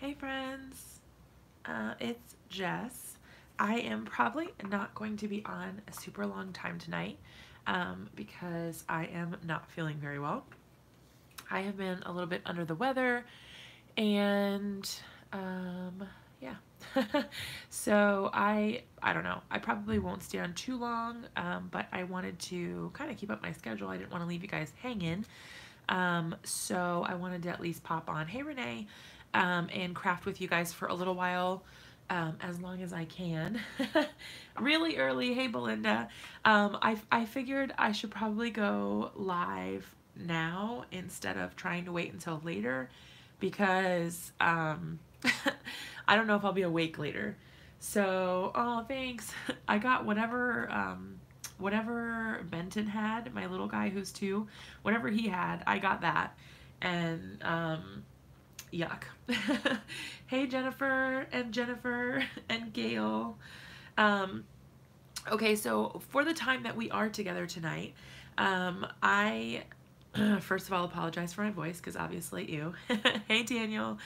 Hey friends, it's Jess. I am probably not going to be on a super long time tonight because I am not feeling very well. I have been a little bit under the weather and yeah. So I don't know. I probably won't stay on too long, but I wanted to kind of keep up my schedule. I didn't want to leave you guys hanging. So I wanted to at least pop on, hey Renee, and craft with you guys for a little while, as long as I can. Really early, hey Belinda. I figured I should probably go live now instead of trying to wait until later because I don't know if I'll be awake later. So, oh, thanks. I got whatever Benton had, my little guy who's 2, whatever he had, I got that. And yuck. Hey Jennifer and Gail. Okay, so for the time that we are together tonight, I first of all apologize for my voice because obviously you. Hey Daniel.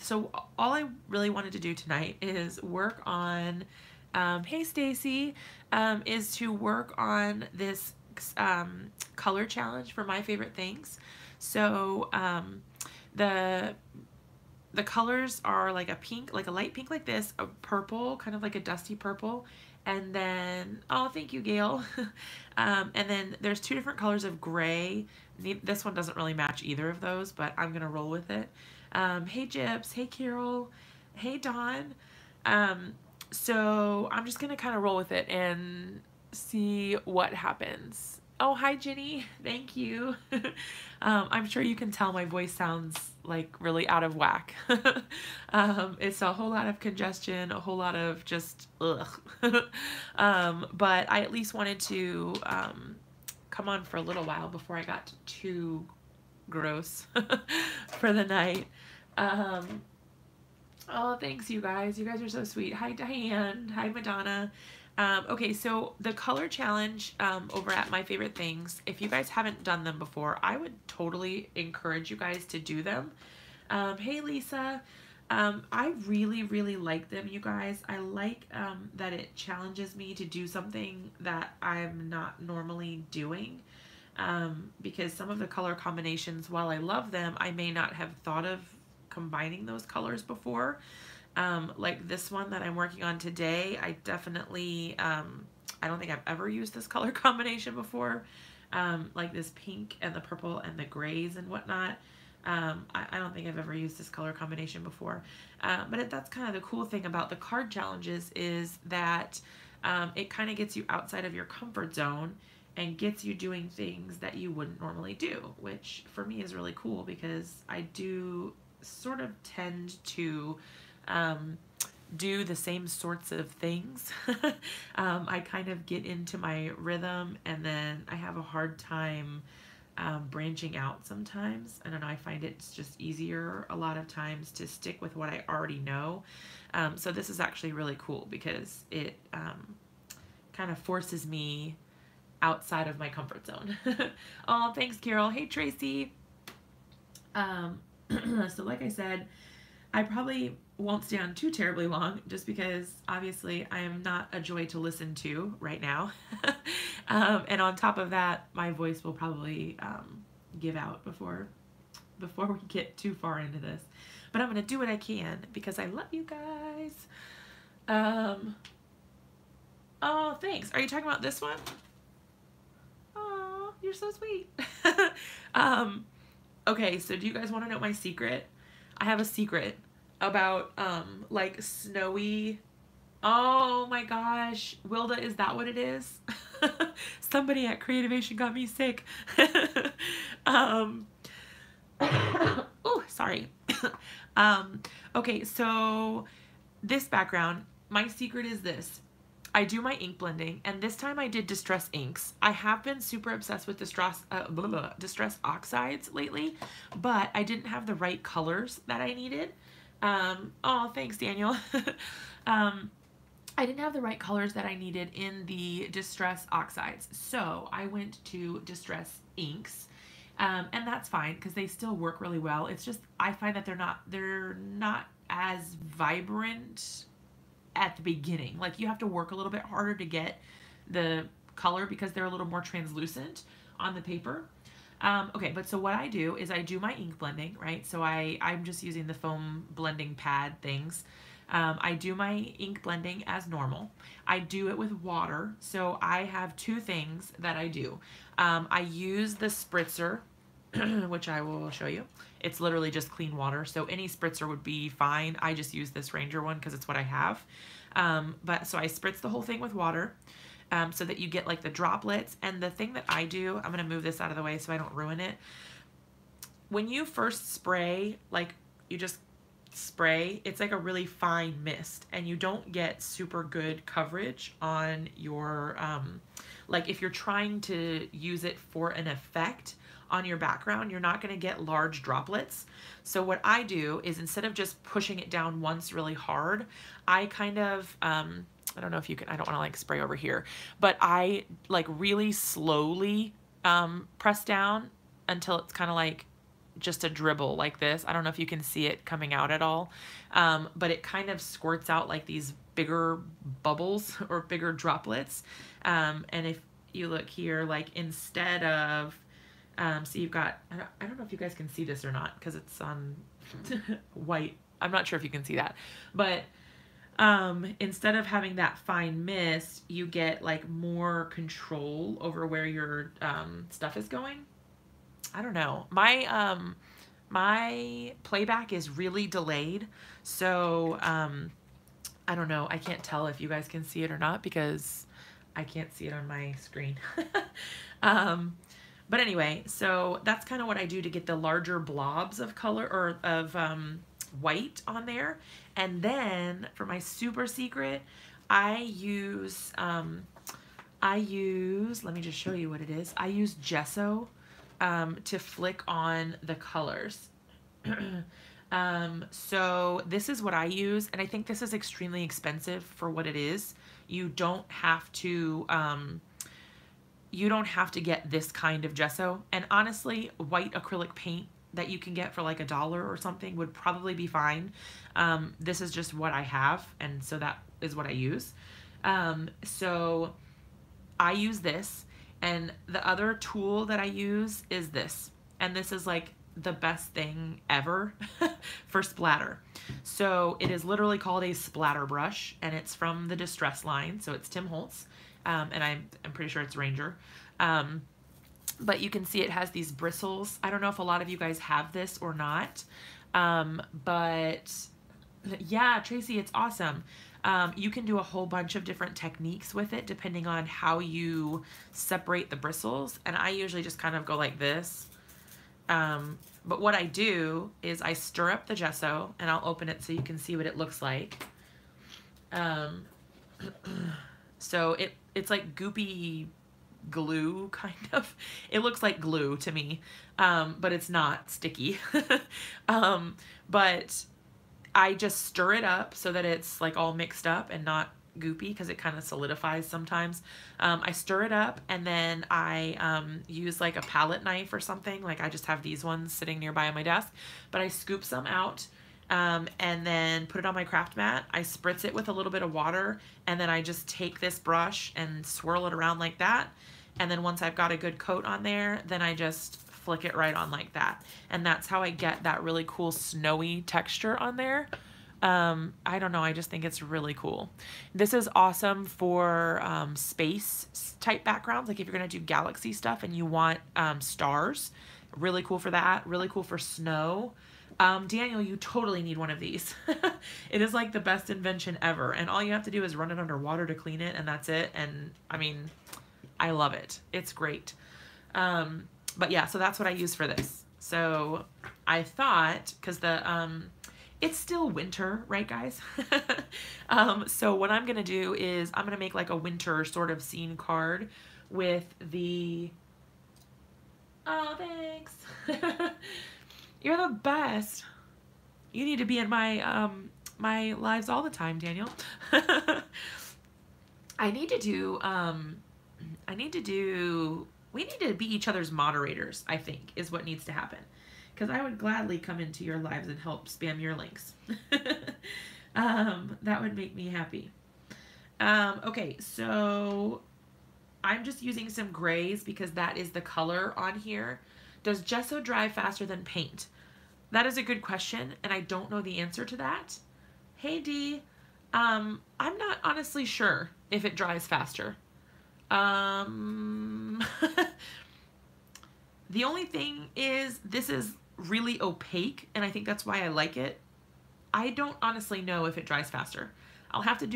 So all I really wanted to do tonight is work on hey Stacy, is to work on this color challenge for my favorite things. So the colors are like a pink, like a light pink like this, a purple, kind of like a dusty purple, and then, oh, thank you, Gail. And then there's 2 different colors of gray. This one doesn't really match either of those, but I'm gonna roll with it. Hey Jips, hey Carol, hey Dawn. So I'm just gonna kind of roll with it and see what happens. Oh, hi Jenny, thank you. I'm sure you can tell my voice sounds like really out of whack. It's a whole lot of congestion, a whole lot of just ugh. But I at least wanted to come on for a little while before I got too gross for the night. Oh, thanks, you guys. You guys are so sweet. Hi, Diane. Hi, Madonna. Okay, so the color challenge over at My Favorite Things, if you guys haven't done them before, I would totally encourage you guys to do them. Hey, Lisa. I really, really like them, you guys. I like that it challenges me to do something that I'm not normally doing. Because some of the color combinations, while I love them, I may not have thought of combining those colors before. Like this one that I'm working on today, I definitely, I don't think I've ever used this color combination before. Like this pink and the purple and the grays and whatnot. I don't think I've ever used this color combination before. But that's kind of the cool thing about the card challenges is that it kind of gets you outside of your comfort zone and gets you doing things that you wouldn't normally do, which for me is really cool because I do sort of tend to do the same sorts of things. I kind of get into my rhythm and then I have a hard time branching out sometimes. I don't know, I find it's just easier a lot of times to stick with what I already know. So this is actually really cool because it kind of forces me outside of my comfort zone. Oh, thanks, Carol. Hey, Tracy. So like I said, I probably won't stay on too terribly long just because obviously I am not a joy to listen to right now. And on top of that, my voice will probably give out before we get too far into this. But I'm going to do what I can because I love you guys. Oh, thanks. Are you talking about this one? Oh, you're so sweet. Okay, so do you guys want to know my secret? I have a secret about like snowy. Oh my gosh, Wilda, is that what it is? Somebody at Creativation got me sick. Oh, sorry. Okay, so this background, my secret is this. I do my ink blending, and this time I did distress inks. I have been super obsessed with distress oxides lately, but I didn't have the right colors that I needed. Oh, thanks, Daniel. I didn't have the right colors that I needed in the distress oxides, so I went to distress inks, And that's fine because they still work really well. It's just I find that they're not as vibrant at the beginning. Like you have to work a little bit harder to get the color because they're a little more translucent on the paper. Okay, but so what I do is I do my ink blending, right? So I'm just using the foam blending pad things. I do my ink blending as normal. I do it with water. So I have two things that I do. I use the spritzer, which I will show you. It's literally just clean water. So any spritzer would be fine. I just use this Ranger one because it's what I have. But so I spritz the whole thing with water. So that you get like the droplets. And the thing that I do, I'm going to move this out of the way so I don't ruin it. When you first spray, like you just spray, it's like a really fine mist and you don't get super good coverage on your, like if you're trying to use it for an effect on your background, you're not going to get large droplets. So what I do is instead of just pushing it down once really hard, I kind of, I don't know if you can, I don't want to like spray over here, but I like really slowly press down until it's kind of like just a dribble like this. I don't know if you can see it coming out at all, but it kind of squirts out like these bigger bubbles or bigger droplets. And if you look here, like instead of, so you've got, I don't know if you guys can see this or not because it's on white. I'm not sure if you can see that, but instead of having that fine mist, you get like more control over where your stuff is going. I don't know. My playback is really delayed, so I don't know. I can't tell if you guys can see it or not because I can't see it on my screen. But anyway, so that's kind of what I do to get the larger blobs of color or of white on there. And then for my super secret, I use, let me just show you what it is. I use gesso to flick on the colors. So this is what I use, and I think this is extremely expensive for what it is. You don't have to get this kind of gesso, and honestly, white acrylic paint that you can get for like $1 or something would probably be fine. This is just what I have, and so that is what I use. So I use this, and the other tool that I use is this, and this is like the best thing ever for splatter. So it is literally called a splatter brush, and it's from the Distress line, so it's Tim Holtz, and I'm pretty sure it's Ranger. But you can see it has these bristles. I don't know if a lot of you guys have this or not, but yeah, Tracy, it's awesome. You can do a whole bunch of different techniques with it depending on how you separate the bristles, and I usually just kind of go like this. But what I do is I stir up the gesso, and I'll open it so you can see what it looks like. So it's like goopy glue, kind of. It looks like glue to me, but it's not sticky. But I just stir it up so that it's like all mixed up and not goopy because it kind of solidifies sometimes. I stir it up, and then I use like a palette knife or something. Like I just have these ones sitting nearby on my desk, but I scoop some out and then put it on my craft mat. I spritz it with a little bit of water, and then I just take this brush and swirl it around like that. And then once I've got a good coat on there, then I just flick it right on like that. And that's how I get that really cool snowy texture on there. I don't know, I just think it's really cool. This is awesome for space type backgrounds, like if you're gonna do galaxy stuff and you want stars. Really cool for that, really cool for snow. Daniel, you totally need one of these. It is like the best invention ever, and all you have to do is run it under water to clean it, and that's it. And I mean, I love it. It's great. But yeah, so that's what I use for this. So I thought, because it's still winter, right guys? So what I'm gonna do is I'm gonna make like a winter sort of scene card with the, oh thanks. You're the best. You need to be in my my lives all the time, Daniel. I need to do We need to be each other's moderators, I think, is what needs to happen. Because I would gladly come into your lives and help spam your links. That would make me happy. Okay, so I'm just using some grays because that is the color on here. Does gesso dry faster than paint? That is a good question, and I don't know the answer to that. Hey, Dee. I'm not honestly sure if it dries faster. The only thing is this is really opaque, and I think that's why I like it. I don't honestly know if it dries faster. I'll have to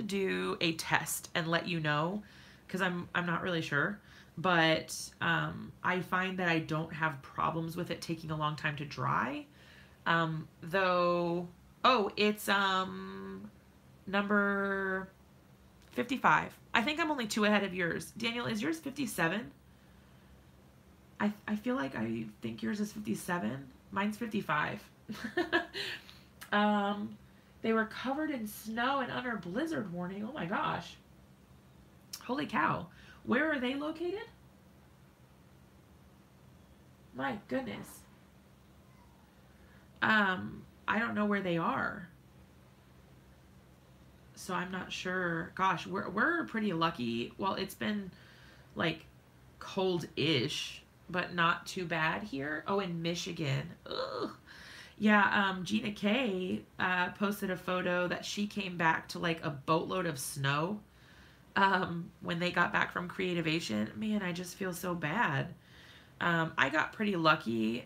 do a test and let you know, because I'm not really sure. But I find that I don't have problems with it taking a long time to dry. Though, oh, it's number 55. I think I'm only 2 ahead of yours. Daniel, is yours 57? I feel like I think yours is 57. Mine's 55. They were covered in snow and under blizzard warning. Oh my gosh. Holy cow. Where are they located? My goodness. I don't know where they are. So I'm not sure. Gosh, we're pretty lucky. Well, it's been like cold-ish, but not too bad here. Oh, in Michigan. Ugh. Yeah, Gina K posted a photo that she came back to like a boatload of snow when they got back from Creativation. Man, I just feel so bad. I got pretty lucky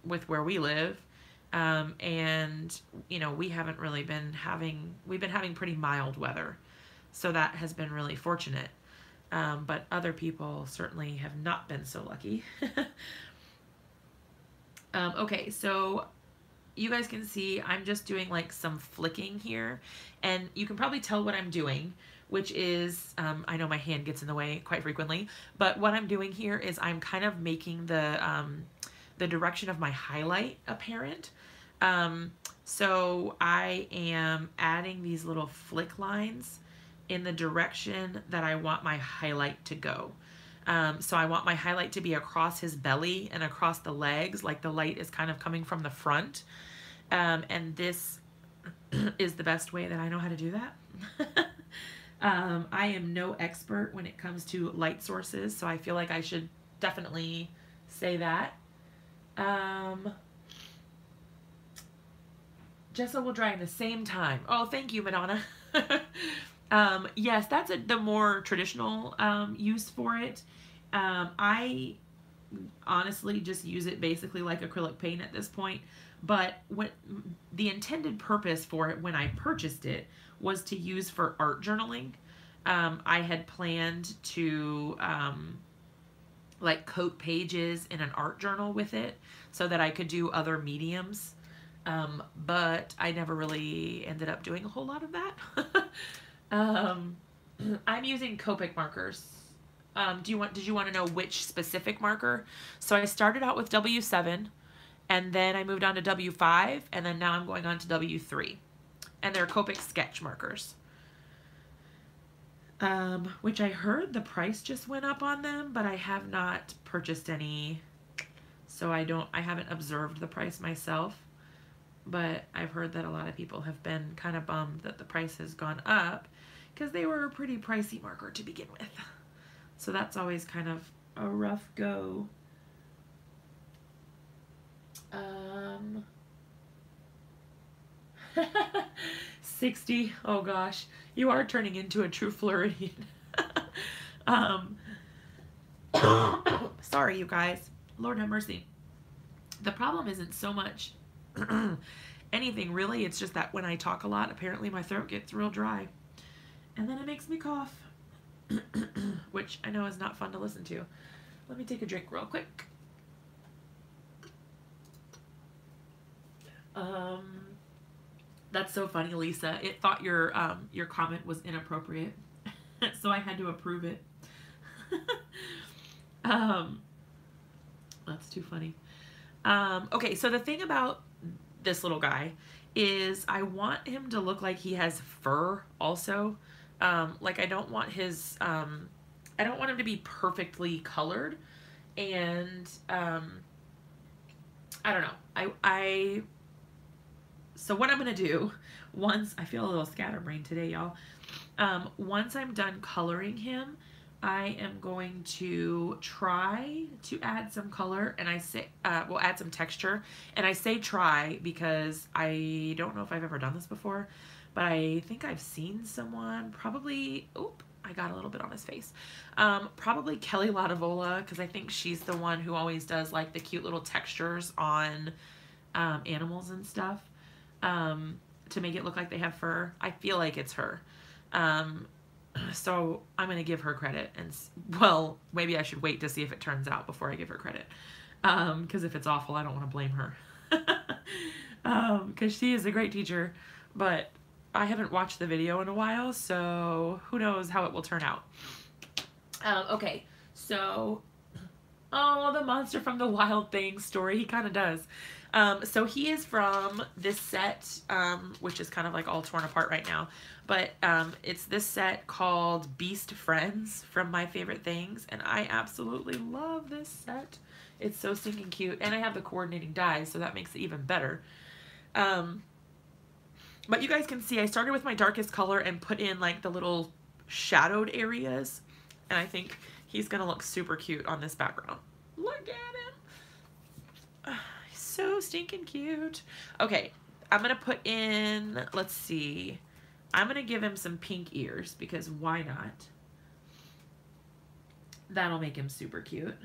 with where we live. And, you know, we haven't really been having, we've been having pretty mild weather. So that has been really fortunate. But other people certainly have not been so lucky. Okay, so you guys can see I'm just doing like some flicking here, and you can probably tell what I'm doing, which is, I know my hand gets in the way quite frequently, but what I'm doing here is I'm kind of making the direction of my highlight apparent. So I am adding these little flick lines in the direction that I want my highlight to go. So I want my highlight to be across his belly and across the legs, like the light is kind of coming from the front. And this is the best way that I know how to do that. I am no expert when it comes to light sources, so I feel like I should definitely say that. Gesso will dry in the same time. Oh, thank you, Madonna. Yes, that's the more traditional use for it. I honestly just use it basically like acrylic paint at this point. But when the intended purpose for it when I purchased it was to use for art journaling. I had planned to like coat pages in an art journal with it so that I could do other mediums. But I never really ended up doing a whole lot of that. I'm using Copic markers. Did you want to know which specific marker? So I started out with W7, and then I moved on to W5, and then now I'm going on to W3. And they're Copic sketch markers. Which I heard the price just went up on them, but I have not purchased any, so I haven't observed the price myself. But I've heard that a lot of people have been kind of bummed that the price has gone up because they were a pretty pricey marker to begin with. So that's always kind of a rough go. 60. Oh gosh, you are turning into a true Floridian. Sorry, you guys. Lord have mercy. The problem isn't so much anything really, it's just that when I talk a lot, apparently my throat gets real dry. And then it makes me cough. Which I know is not fun to listen to. Let me take a drink real quick. That's so funny, Lisa. It thought your comment was inappropriate. So I had to approve it. That's too funny. Okay, so the thing about this little guy is I want him to look like he has fur also. Like I don't want his I don't want him to be perfectly colored. And I don't know. So what I'm going to do, once, I feel a little scatterbrained today, y'all. Once I'm done coloring him, I am going to try to add some color, and I say, we'll add some texture. And I say try because I don't know if I've ever done this before, but I think I've seen someone probably, oop, I got a little bit on his face. Probably Kelly Latavola, because I think she's the one who always does like the cute little textures on animals and stuff. To make it look like they have fur. I feel like it's her. So I'm going to give her credit. And, well, maybe I should wait to see if it turns out before I give her credit. Because if it's awful, I don't want to blame her. Because she is a great teacher. But I haven't watched the video in a while, so who knows how it will turn out. Okay, so... Oh, the monster from the Wild Things story. He kind of does. So he is from this set, which is kind of like all torn apart right now. But it's this set called Beast Friends from My Favorite Things. And I absolutely love this set. It's so stinking cute. And I have the coordinating dies, so that makes it even better. But you guys can see I started with my darkest color and put in like the little shadowed areas. And I think he's going to look super cute on this background. Look at him. He's so stinking cute. Okay, I'm going to put in, let's see. I'm going to give him some pink ears because why not? That'll make him super cute.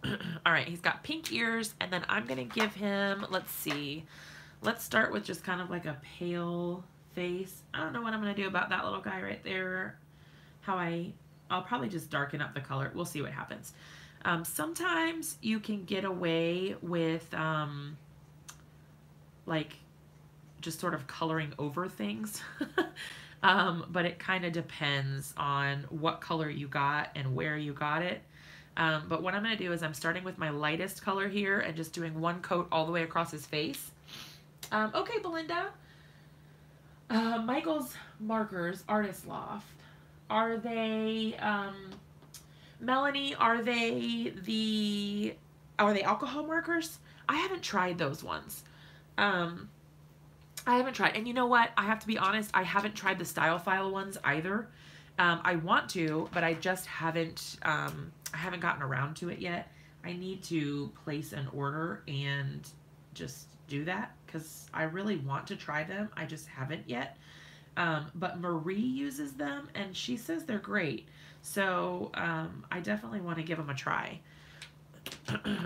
All right, he's got pink ears, and then I'm going to give him, let's see. Let's start with just kind of like a pale face. I don't know what I'm going to do about that little guy right there. I'll probably just darken up the color. We'll see what happens. Sometimes you can get away with like just sort of coloring over things. But it kind of depends on what color you got and where you got it. But what I'm going to do is I'm starting with my lightest color here and just doing one coat all the way across his face. Okay, Belinda. Michael's markers, Artist Loft. Are they, Melanie, are they alcohol markers? I haven't tried those ones. I haven't tried. And you know what? I have to be honest, I haven't tried the Style File ones either. I want to, but I just haven't, I haven't gotten around to it yet. I need to place an order and just do that because I really want to try them. I just haven't yet. But Marie uses them and she says they're great. So I definitely want to give them a try.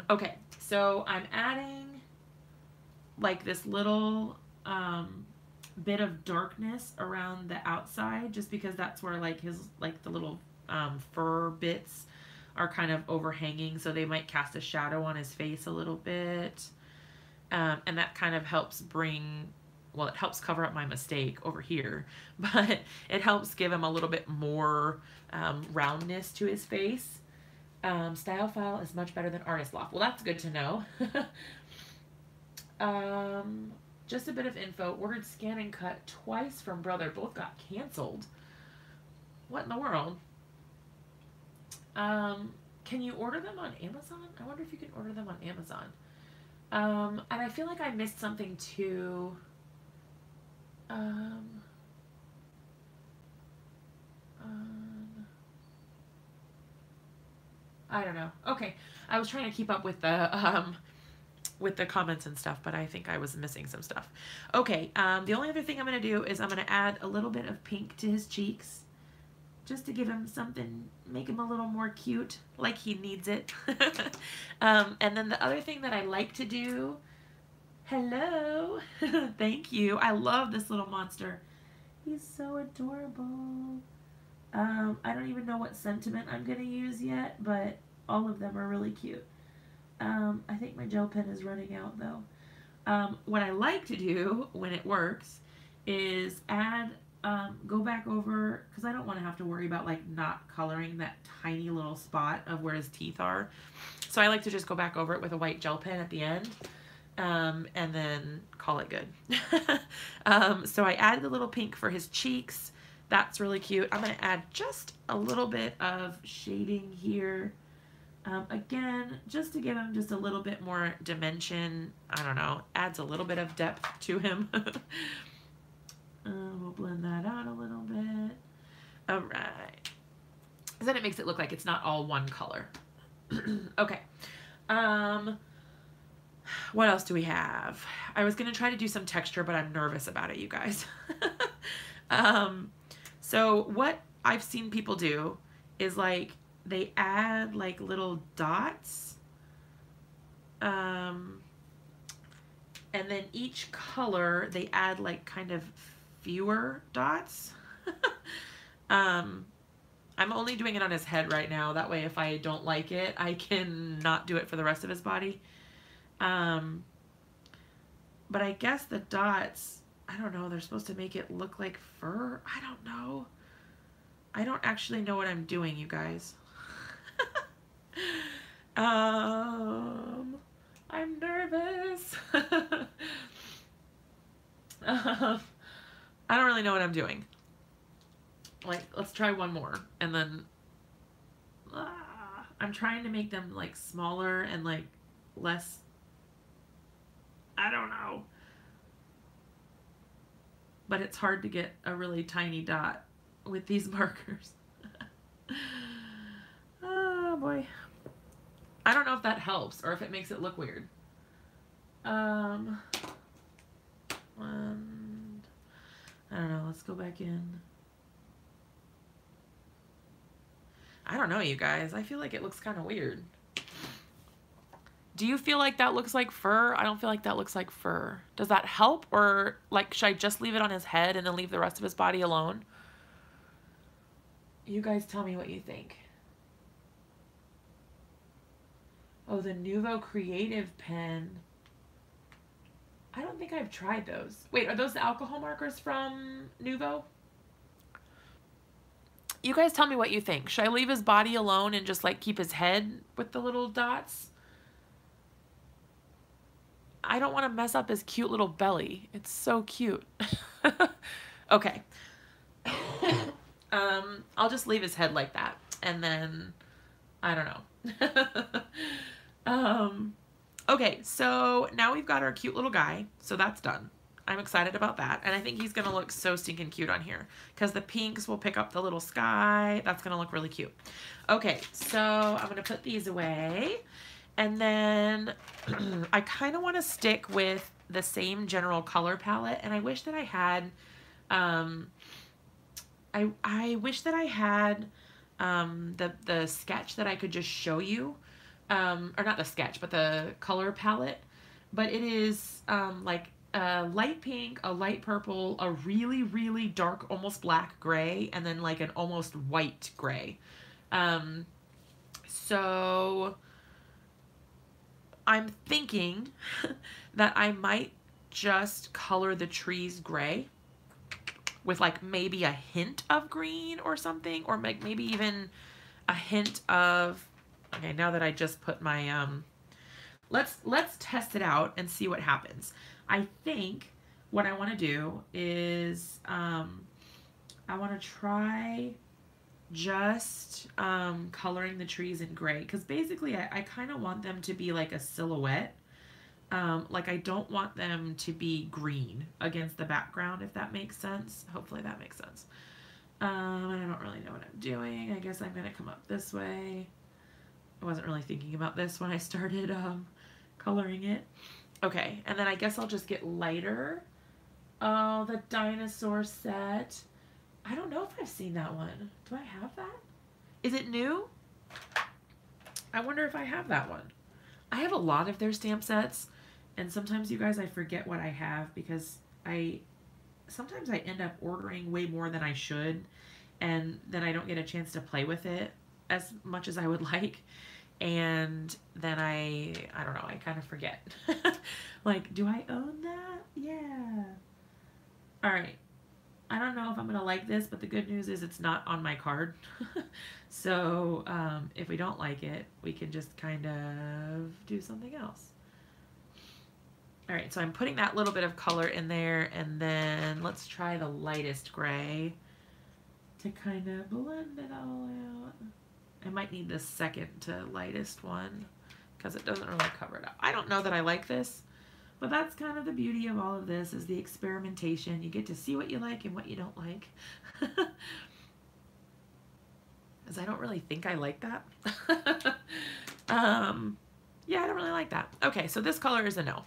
Okay, so I'm adding like this little bit of darkness around the outside just because that's where like the little fur bits are kind of overhanging, so they might cast a shadow on his face a little bit. And that kind of helps well, it helps cover up my mistake over here, but it helps give him a little bit more roundness to his face. Style File is much better than Artist Loft. Well, that's good to know. Just a bit of info. Ordered Scan and Cut twice from Brother. Both got canceled. What in the world? Can you order them on Amazon? I wonder if you can order them on Amazon. And I feel like I missed something too. I don't know. Okay. I was trying to keep up with the comments and stuff, but I think I was missing some stuff. Okay. The only other thing I'm going to do is I'm going to add a little bit of pink to his cheeks just to give him something, make him a little more cute, like he needs it. And then the other thing that I like to do, hello, thank you. I love this little monster. He's so adorable. I don't even know what sentiment I'm going to use yet, but all of them are really cute. I think my gel pen is running out though. What I like to do when it works is add, go back over, because I don't want to have to worry about like not coloring that tiny little spot of where his teeth are. So I like to just go back over it with a white gel pen at the end. And then call it good. So I added the little pink for his cheeks. That's really cute. I'm going to add just a little bit of shading here. Again, just to give him just a little bit more dimension. I don't know, adds a little bit of depth to him. We'll blend that out a little bit. All right. Then it makes it look like it's not all one color. Okay. What else do we have? I was going to try to do some texture, but I'm nervous about it, you guys. So what I've seen people do is like they add like little dots. And then each color they add like kind of fewer dots. I'm only doing it on his head right now. That way if I don't like it, I can not do it for the rest of his body. But I guess the dots, I don't know, they're supposed to make it look like fur. I don't know. I don't actually know what I'm doing, you guys. I'm nervous. I don't really know what I'm doing. Like, let's try one more. And then I'm trying to make them like smaller and like less, I don't know. But it's hard to get a really tiny dot with these markers. Oh boy. I don't know if that helps or if it makes it look weird. I don't know, let's go back in. I don't know, you guys. I feel like it looks kind of weird. Do you feel like that looks like fur? I don't feel like that looks like fur. Does that help? Or like, should I just leave it on his head and then leave the rest of his body alone? You guys tell me what you think. Oh, the Nuvo Creative Pen. I don't think I've tried those. Wait, are those the alcohol markers from Nuvo? You guys tell me what you think. Should I leave his body alone and just like keep his head with the little dots? I don't want to mess up his cute little belly. It's so cute. Okay. I'll just leave his head like that. And then, I don't know. Okay, so now we've got our cute little guy. So that's done. I'm excited about that. And I think he's going to look so stinking cute on here. Because the pinks will pick up the little sky. That's going to look really cute. Okay, so I'm going to put these away. And then I kind of want to stick with the same general color palette. And I wish that I had, I wish that I had the sketch that I could just show you. Or not the sketch, but the color palette. But it is like a light pink, a light purple, a really, really dark, almost black gray, and then like an almost white gray. So I'm thinking that I might just color the trees gray with like maybe a hint of green or something, or maybe even a hint of, okay, now that I just put my, let's test it out and see what happens. I think what I want to do is, I want to try just coloring the trees in gray, because basically I kind of want them to be like a silhouette. Like I don't want them to be green against the background, if that makes sense. Hopefully that makes sense. I don't really know what I'm doing. I guess I'm going to come up this way. I wasn't really thinking about this when I started coloring it. Okay, and then I guess I'll just get lighter. Oh, the dinosaur set. I don't know if I've seen that one. Do I have that? Is it new? I wonder if I have that one. I have a lot of their stamp sets, and sometimes, you guys, I forget what I have because sometimes I end up ordering way more than I should, and then I don't get a chance to play with it as much as I would like. And then I don't know, I kind of forget. Like, do I own that? Yeah. All right. I don't know if I'm going to like this, but the good news is it's not on my card. So if we don't like it, we can just kind of do something else. All right, so I'm putting that little bit of color in there, and then let's try the lightest gray. to kind of blend it all out. I might need the second to lightest one because it doesn't really cover it up. I don't know that I like this, but that's kind of the beauty of all of this, is the experimentation. You get to see what you like and what you don't like. Because I don't really think I like that. Yeah, I don't really like that. Okay, so this color is a no.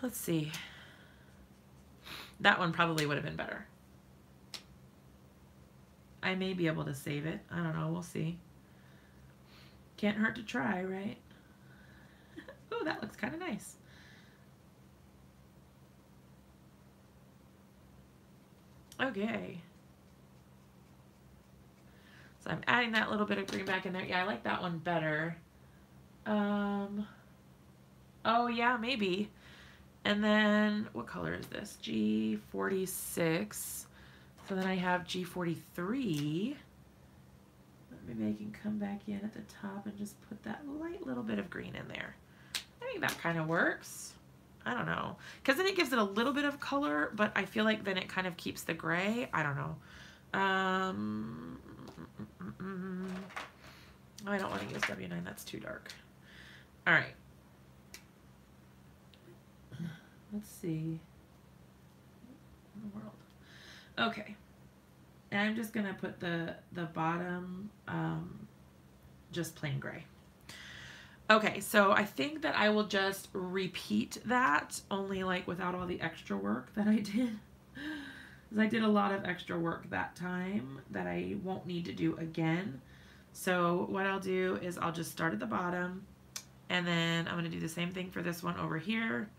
Let's see. That one probably would have been better. I may be able to save it. I don't know. We'll see. Can't hurt to try, right? Oh, that looks kind of nice. Okay. So I'm adding that little bit of green back in there. Yeah, I like that one better. Oh yeah, maybe. And then, what color is this? G46. So then I have G43. Maybe I can come back in at the top and just put that light little bit of green in there. I think that kind of works. I don't know. Because then it gives it a little bit of color, but I feel like then it kind of keeps the gray. I don't know. I don't want to use W9. That's too dark. All right. Let's see. In the world. Okay. And I'm just going to put the bottom just plain gray. Okay, so I think that I will just repeat that, only like without all the extra work that I did. Because I did a lot of extra work that time that I won't need to do again. So what I'll do is I'll just start at the bottom, and then I'm going to do the same thing for this one over here.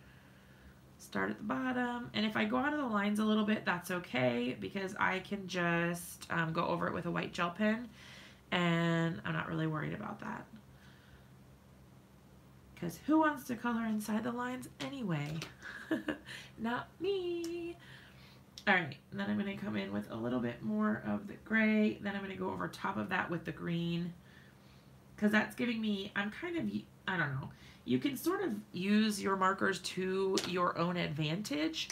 Start at the bottom, and if I go out of the lines a little bit, that's okay, because I can just go over it with a white gel pen, and I'm not really worried about that. Because who wants to color inside the lines anyway? Not me. Alright, then I'm going to come in with a little bit more of the gray, then I'm going to go over top of that with the green, because that's giving me, I'm kind of, I don't know, you can sort of use your markers to your own advantage.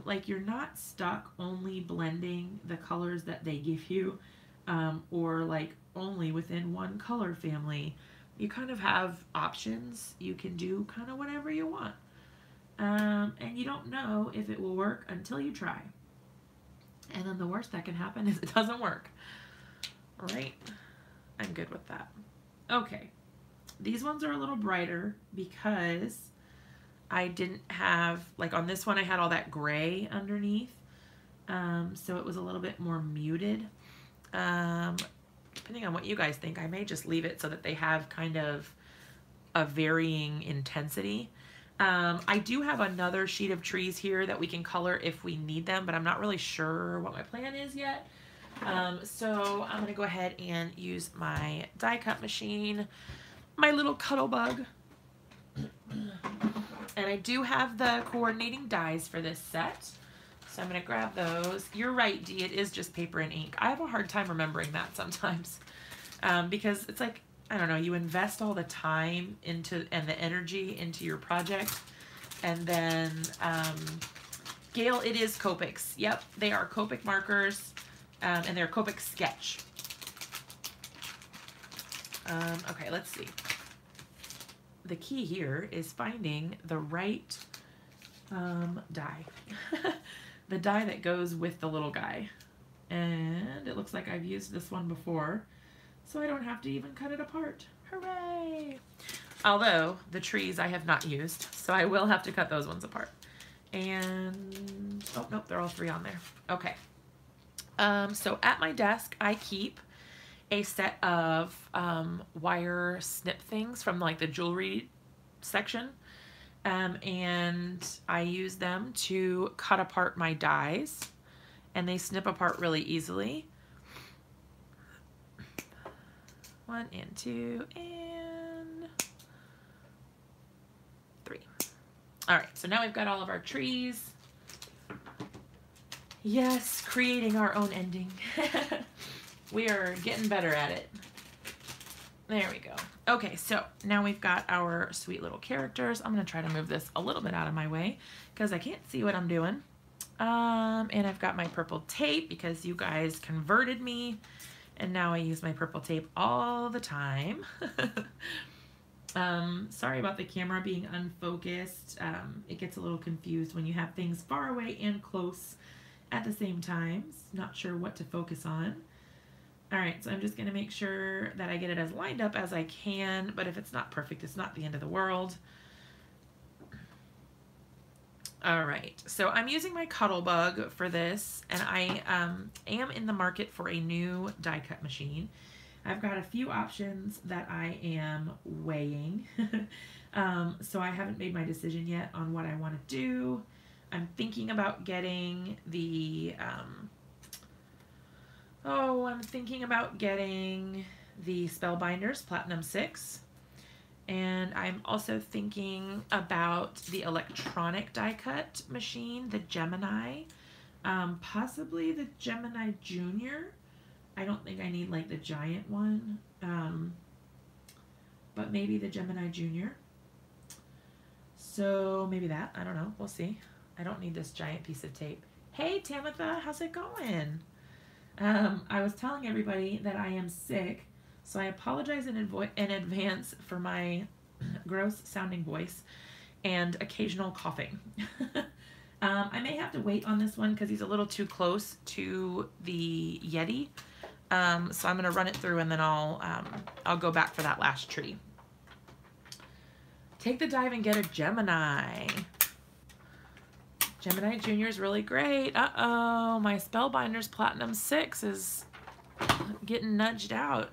Like you're not stuck only blending the colors that they give you, or like only within one color family. You kind of have options. You can do kind of whatever you want. And you don't know if it will work until you try. And then the worst that can happen is it doesn't work. Right? I'm good with that. Okay. These ones are a little brighter because I didn't have, like on this one I had all that gray underneath. So it was a little bit more muted. Depending on what you guys think, I may just leave it so that they have kind of a varying intensity. I do have another sheet of trees here that we can color if we need them, but I'm not really sure what my plan is yet. So I'm going to go ahead and use my die cut machine, my little cuddle bug. And I do have the coordinating dies for this set. So I'm going to grab those. You're right, Dee, it is just paper and ink. I have a hard time remembering that sometimes. Because it's like, I don't know, you invest all the time into and the energy into your project. And then, Gail, it is Copics. Yep, they are Copic markers. And they're Copic sketch. Okay, let's see. The key here is finding the right die. The die that goes with the little guy. And it looks like I've used this one before, so I don't have to even cut it apart. Hooray! Although the trees I have not used, so I will have to cut those ones apart. And, oh nope, they're all three on there. Okay. So at my desk I keep a set of wire snip things from like the jewelry section, and I use them to cut apart my dies, and they snip apart really easily. 1 and 2 and 3. All right, so now we've got all of our trees. Yes, creating our own ending. We are getting better at it. There we go. Okay, so now we've got our sweet little characters. I'm going to try to move this a little bit out of my way because I can't see what I'm doing. And I've got my purple tape because you guys converted me, and now I use my purple tape all the time. Sorry about the camera being unfocused. It gets a little confused when you have things far away and close at the same time. Not sure what to focus on. All right, so I'm just gonna make sure that I get it as lined up as I can, but if it's not perfect, it's not the end of the world. All right, so I'm using my Cuttlebug for this, and I am in the market for a new die cut machine. I've got a few options that I am weighing, so I haven't made my decision yet on what I want to do. I'm thinking about getting the, I'm thinking about getting the Spellbinders Platinum 6. And I'm also thinking about the electronic die cut machine, the Gemini, possibly the Gemini Junior. I don't think I need like the giant one, but maybe the Gemini Junior. So maybe that, I don't know, we'll see. I don't need this giant piece of tape. Hey Tamitha, how's it going? I was telling everybody that I am sick. So I apologize in advance for my gross sounding voice and occasional coughing. I may have to wait on this one because he's a little too close to the Yeti. So I'm gonna run it through and then I'll go back for that last tree. Take the dive and get a Gemini. Gemini Junior is really great. Uh-oh, my Spellbinders Platinum 6 is getting nudged out.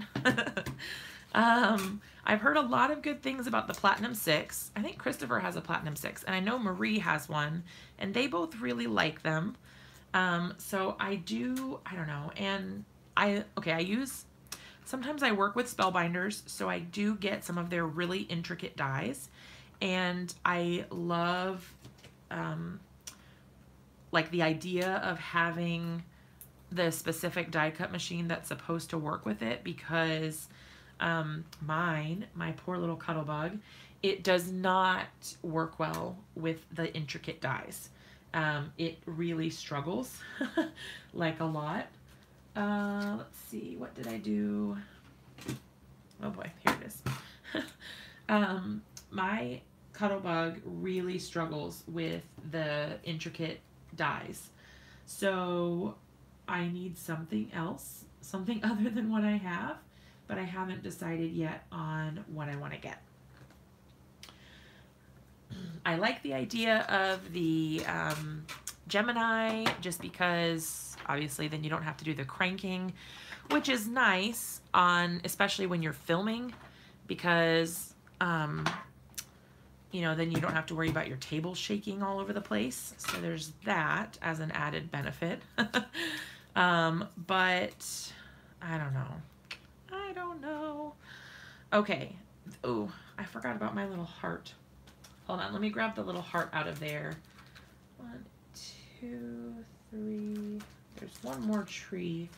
I've heard a lot of good things about the Platinum 6. I think Christopher has a Platinum 6, and I know Marie has one, and they both really like them. So I don't know, and sometimes I work with Spellbinders, so I do get some of their really intricate dies, and I love, like the idea of having the specific die cut machine that's supposed to work with it, because my poor little Cuttlebug, it does not work well with the intricate dies. It really struggles like a lot. Let's see, what did I do? Oh boy, here it is. My Cuttlebug really struggles with the intricate dies. So I need something else, something other than what I have, but I haven't decided yet on what I want to get. I like the idea of the Gemini just because obviously then you don't have to do the cranking, which is nice especially when you're filming, because you know, then you don't have to worry about your table shaking all over the place. So there's that as an added benefit. But I don't know. Okay. Oh, I forgot about my little heart. Hold on, let me grab the little heart out of there. 1, 2, 3. There's one more tree.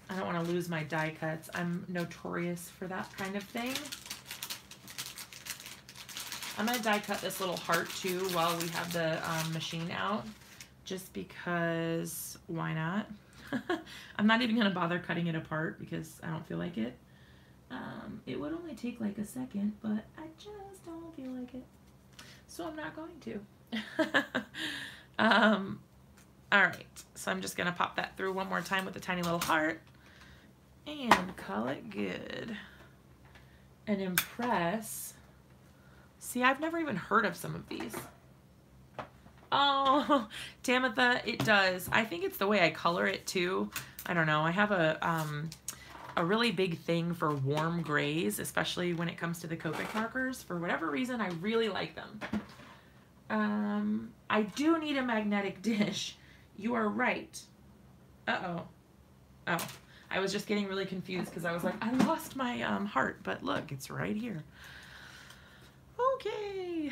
I don't want to lose my die cuts. I'm notorious for that kind of thing. I'm going to die cut this little heart too while we have the machine out, just because why not? I'm not even going to bother cutting it apart because I don't feel like it. It would only take like a second, but I just don't feel like it. So I'm not going to. All right, so I'm just going to pop that through one more time with a tiny little heart and call it good. And impress. See, I've never even heard of some of these. Oh, Tamitha, it does. I think it's the way I color it too. I don't know. I have a really big thing for warm grays, especially when it comes to the Copic markers. For whatever reason, I really like them. I do need a magnetic dish. You are right. Uh-oh. Oh, I was just getting really confused because I was like, I lost my heart, but look, it's right here. Okay.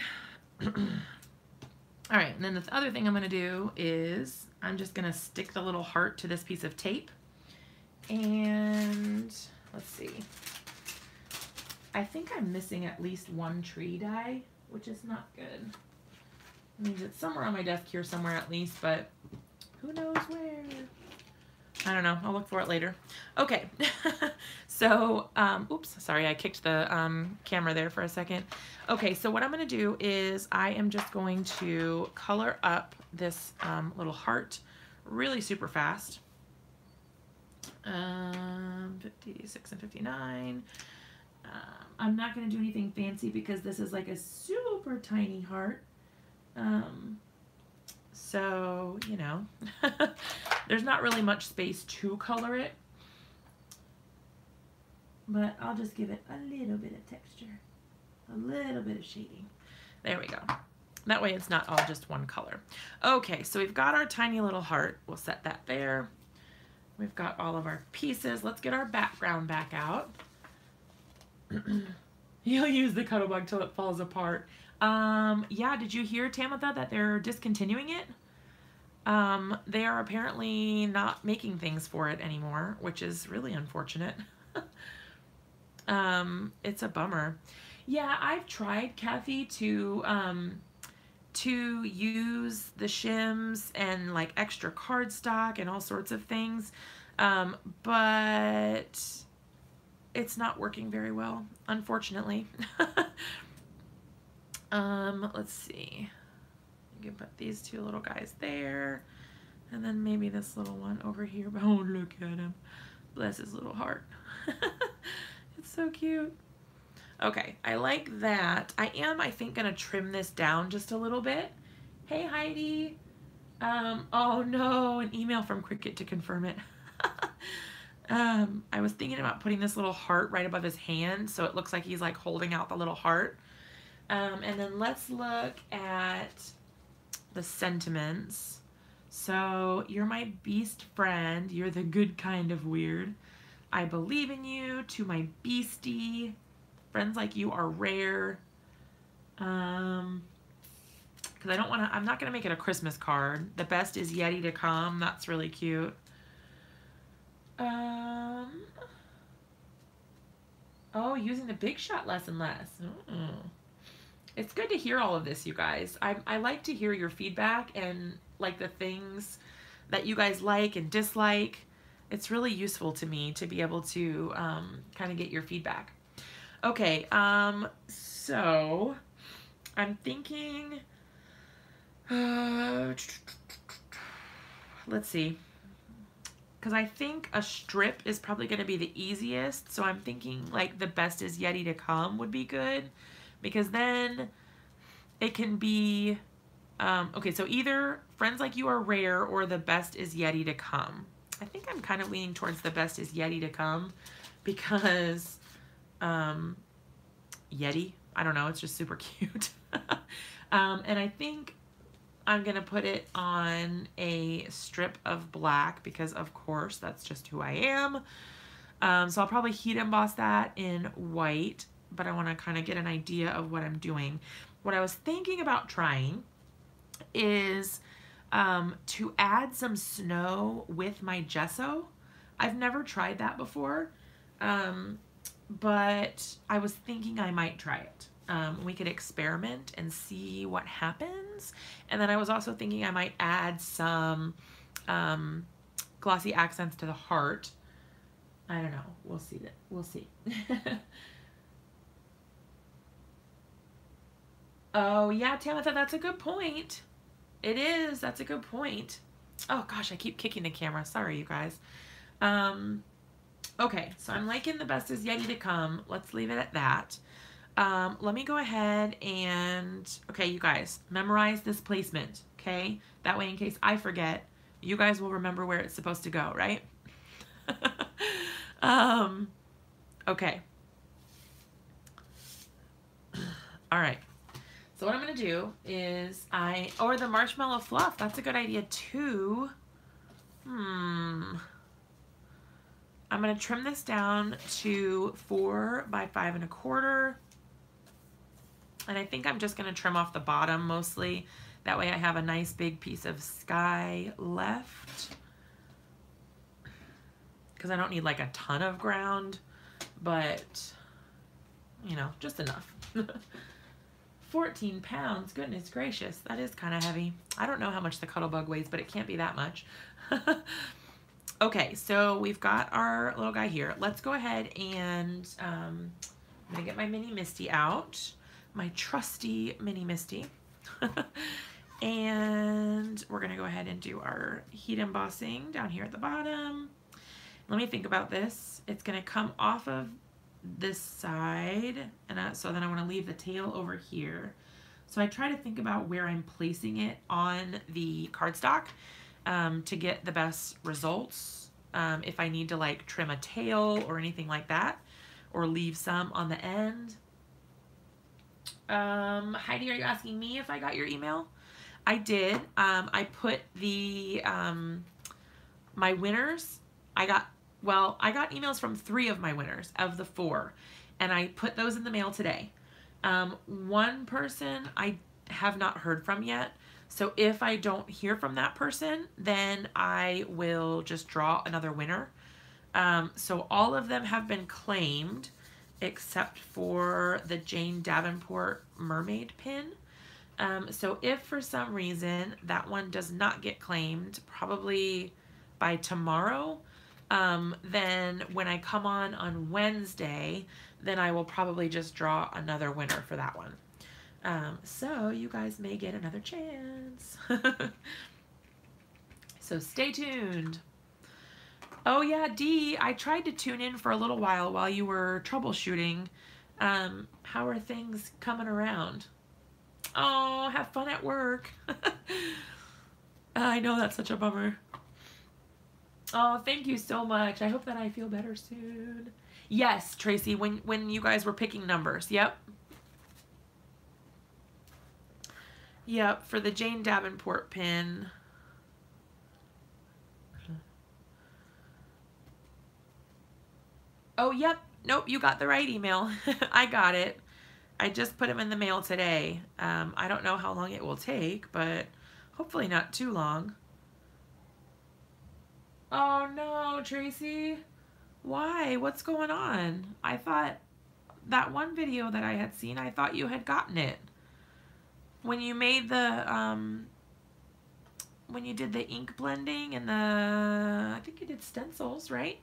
All right, and then the other thing I'm going to do is I'm just going to stick the little heart to this piece of tape. And let's see. I think I'm missing at least one tree die, which is not good. means it's somewhere on my desk here somewhere at least, but who knows where. I don't know. I'll look for it later. Okay. So, oops, sorry, I kicked the camera there for a second. Okay, so what I'm going to do is I am just going to color up this little heart really super fast. 56 and 59. I'm not going to do anything fancy because this is like a super tiny heart. So, you know, there's not really much space to color it, but I'll just give it a little bit of texture, a little bit of shading. There we go. That way it's not all just one color. Okay, so we've got our tiny little heart. We'll set that there. We've got all of our pieces. Let's get our background back out. You'll use the Cuttlebug till it falls apart. Yeah, did you hear, Tamitha, that they're discontinuing it? They are apparently not making things for it anymore, which is really unfortunate. It's a bummer. Yeah, I've tried, Kathy, to use the shims and like extra cardstock and all sorts of things, but it's not working very well, unfortunately. Let's see. You can put these two little guys there, and then maybe this little one over here. Oh, look at him. Bless his little heart. It's so cute. Okay, I like that. I think, gonna trim this down just a little bit. Hey, Heidi. Oh no, an email from Cricut to confirm it. I was thinking about putting this little heart right above his hand so it looks like he's like holding out the little heart. And then let's look at the sentiments. So, you're my beast friend. You're the good kind of weird. I believe in you. To my beastie. Friends like you are rare. Because I don't want to, I'm not going to make it a Christmas card. The best is Yeti to come. That's really cute. Oh, using the Big Shot less and less. It's good to hear all of this, you guys. I like to hear your feedback and like the things that you guys like and dislike. It's really useful to me to be able to kind of get your feedback. Okay, so I'm thinking, let's see, because I think a strip is probably going to be the easiest, so I'm thinking like the best is Yeti to come would be good, because then it can be, okay, so either Friends Like You Are Rare or the best is Yeti to come. I think I'm kind of leaning towards the best is Yeti to come, because Yeti, I don't know, it's just super cute. And I think I'm gonna put it on a strip of black because of course that's just who I am. So I'll probably heat emboss that in white, but I want to kind of get an idea of what I'm doing. What I was thinking about trying is to add some snow with my gesso. I've never tried that before, but I was thinking I might try it. We could experiment and see what happens. And then I was also thinking I might add some glossy accents to the heart. I don't know. We'll see that. We'll see. Oh, yeah, Tamitha, that's a good point. It is. That's a good point. Oh, gosh, I keep kicking the camera. Sorry, you guys. Okay, so I'm liking the best is Yeti to come. Let's leave it at that. Let me go ahead and, okay, you guys, memorize this placement, okay? That way, in case I forget, you guys will remember where it's supposed to go, right? Okay. All right. So what I'm going to do is or the marshmallow fluff. That's a good idea too. I'm going to trim this down to 4 by 5 1/4. And I think I'm just going to trim off the bottom mostly. That way I have a nice big piece of sky left. Because I don't need like a ton of ground, but you know, just enough. 14 pounds. Goodness gracious. That is kind of heavy. I don't know how much the Cuttlebug weighs, but it can't be that much. Okay, so we've got our little guy here. Let's go ahead and I'm going to get my Mini Misty out. My trusty Mini Misty. And we're going to go ahead and do our heat embossing down here at the bottom. Let me think about this. It's going to come off of this side, and so then I want to leave the tail over here. So I try to think about where I'm placing it on the cardstock to get the best results. If I need to like trim a tail or anything like that, or leave some on the end. Heidi, are you asking me if I got your email? I did. I put the my winners. I got emails from 3 of my winners of the 4, and I put those in the mail today. One person I have not heard from yet, so if I don't hear from that person, then I will just draw another winner. So all of them have been claimed except for the Jane Davenport mermaid pin. So if for some reason that one does not get claimed, probably by tomorrow, then when I come on Wednesday, then I will probably just draw another winner for that one. So you guys may get another chance. So stay tuned. Oh yeah, Dee, I tried to tune in for a little while you were troubleshooting. How are things coming around? Oh, have fun at work. I know that's such a bummer. Oh, thank you so much. I hope that I feel better soon. Yes, Tracy, when you guys were picking numbers. Yep. Yep, for the Jane Davenport pin. Oh, yep. Nope, you got the right email. I got it. I just put them in the mail today. I don't know how long it will take, but hopefully not too long. Oh no, Tracy. Why? What's going on? I thought that one video that I had seen, I thought you had gotten it. When you made the, when you did the ink blending and the, I think you did stencils, right?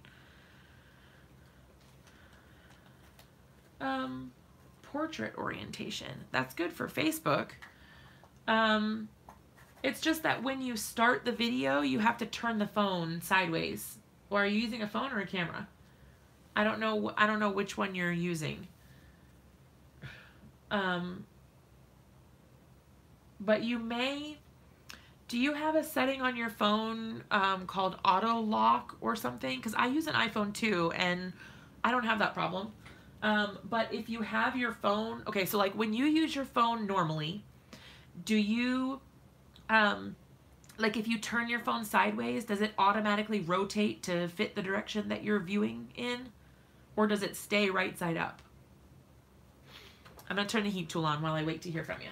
Portrait orientation. That's good for Facebook. It's just that when you start the video, you have to turn the phone sideways. Or are you using a phone or a camera? I don't know which one you're using. But you may, do you have a setting on your phone called auto lock or something? Because I use an iPhone too, and I don't have that problem. But if you have your phone, okay, so like when you use your phone normally, do you, like if you turn your phone sideways, does it automatically rotate to fit the direction that you're viewing in? Or does it stay right side up? I'm going to turn the heat tool on while I wait to hear from you.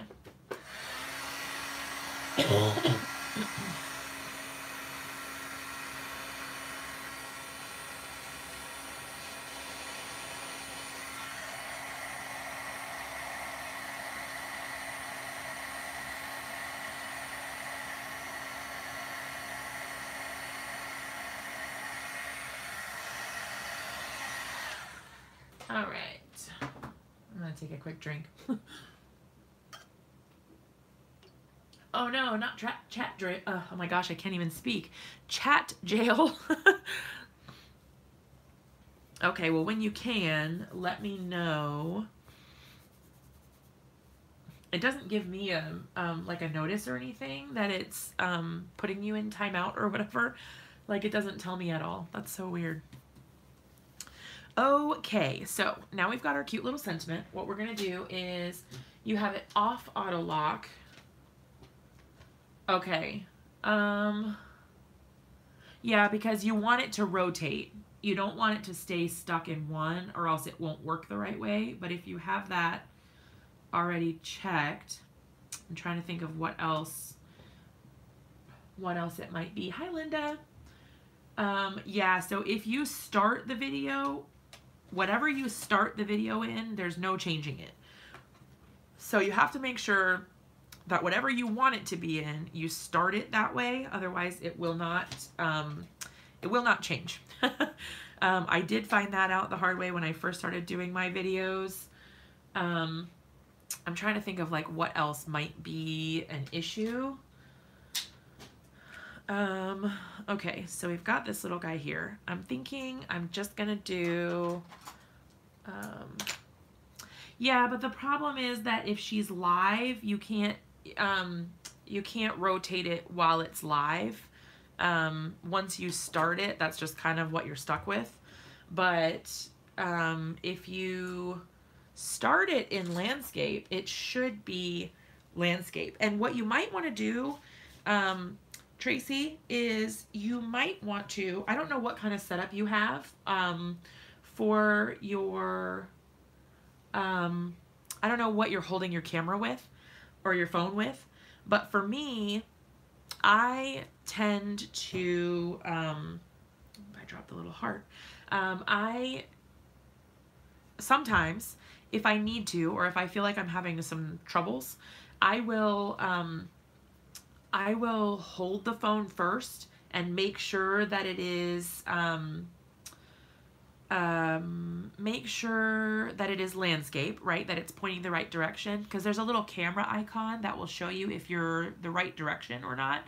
All right, I'm gonna take a quick drink. Oh no, not chat jail. Oh my gosh, I can't even speak. Chat jail. Okay, well when you can, let me know. It doesn't give me a like a notice or anything that it's putting you in timeout or whatever. Like it doesn't tell me at all. That's so weird. Okay, so now we've got our cute little sentiment. What we're gonna do is you have it off auto lock. Okay. Yeah, because you want it to rotate. You don't want it to stay stuck in one or else it won't work the right way. But if you have that already checked, I'm trying to think of what else it might be. Hi, Linda. Yeah, so if you start the video, whatever you start the video in, there's no changing it. So you have to make sure that whatever you want it to be in, you start it that way. Otherwise, it will not change. I did find that out the hard way when I first started doing my videos. I'm trying to think of like what else might be an issue. Okay, so we've got this little guy here. I'm thinking I'm just gonna do, yeah, but the problem is that if she's live, you can't rotate it while it's live. Once you start it, that's just kind of what you're stuck with. But if you start it in landscape, it should be landscape. And what you might want to do, Tracy, is you might want to, I don't know what kind of setup you have for your, I don't know what you're holding your camera with or your phone with, but for me, I tend to, I dropped the little heart. I sometimes, if I need to, or if I feel like I'm having some troubles, I will hold the phone first and make sure that it is, landscape, right? That it's pointing the right direction, because there's a little camera icon that will show you if you're the right direction or not.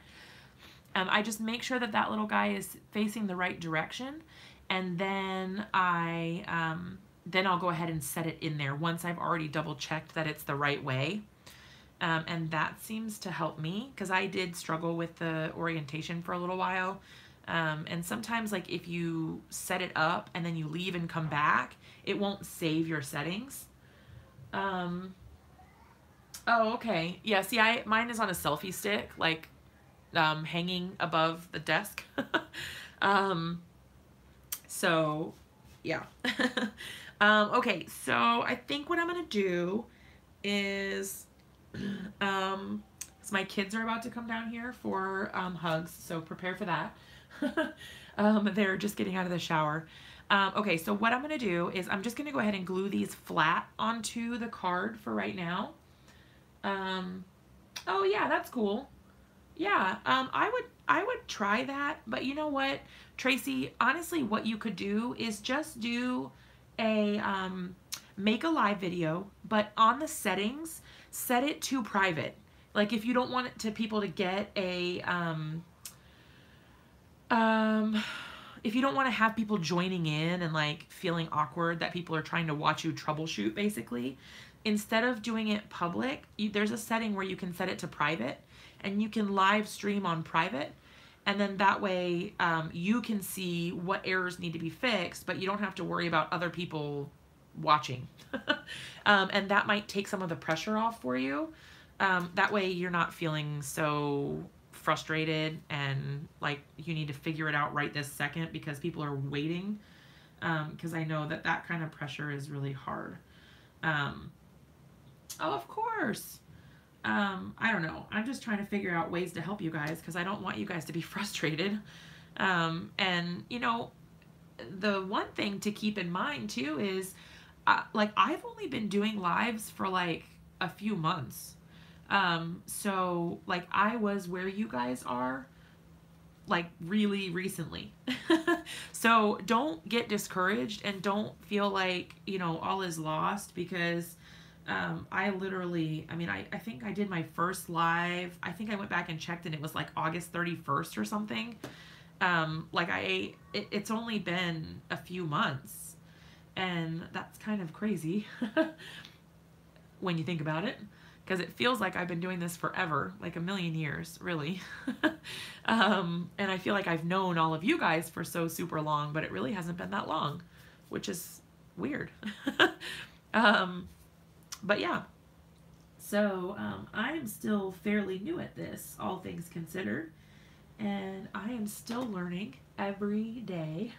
I just make sure that that little guy is facing the right direction, and then I'll go ahead and set it in there once I've already double checked that it's the right way. And that seems to help me, because I did struggle with the orientation for a little while. And sometimes, like, if you set it up and then you leave and come back, it won't save your settings. Oh, okay. Yeah, see, mine is on a selfie stick, like, hanging above the desk. So, yeah. Okay, so I think what I'm gonna do is, my kids are about to come down here for hugs, so prepare for that. They're just getting out of the shower. Okay, so what I'm gonna do is I'm just gonna go ahead and glue these flat onto the card for right now. Oh yeah, that's cool. Yeah, I would try that, but you know what, Tracy, honestly, what you could do is just do a, make a live video, but on the settings, set it to private. Like, if you don't want it to people to get a, if you don't want to have people joining in and like feeling awkward that people are trying to watch you troubleshoot, basically, instead of doing it public, there's a setting where you can set it to private, and you can live stream on private, and then that way you can see what errors need to be fixed, but you don't have to worry about other people watching. And that might take some of the pressure off for you. That way you're not feeling so frustrated and like you need to figure it out right this second because people are waiting, because I know that that kind of pressure is really hard. Oh, of course. I don't know. I'm just trying to figure out ways to help you guys because I don't want you guys to be frustrated. And, you know, the one thing to keep in mind too is, like, I've only been doing lives for like a few months. So like I was where you guys are like really recently. So don't get discouraged and don't feel like, you know, all is lost, because I literally, I mean, I think I did my first live, I think I went back and checked and it was like August 31st or something. Like it's only been a few months, and that's kind of crazy when you think about it, because it feels like I've been doing this forever, like a million years, really. And I feel like I've known all of you guys for so super long, but it really hasn't been that long, which is weird. But yeah, so I am still fairly new at this, all things considered, and I am still learning every day.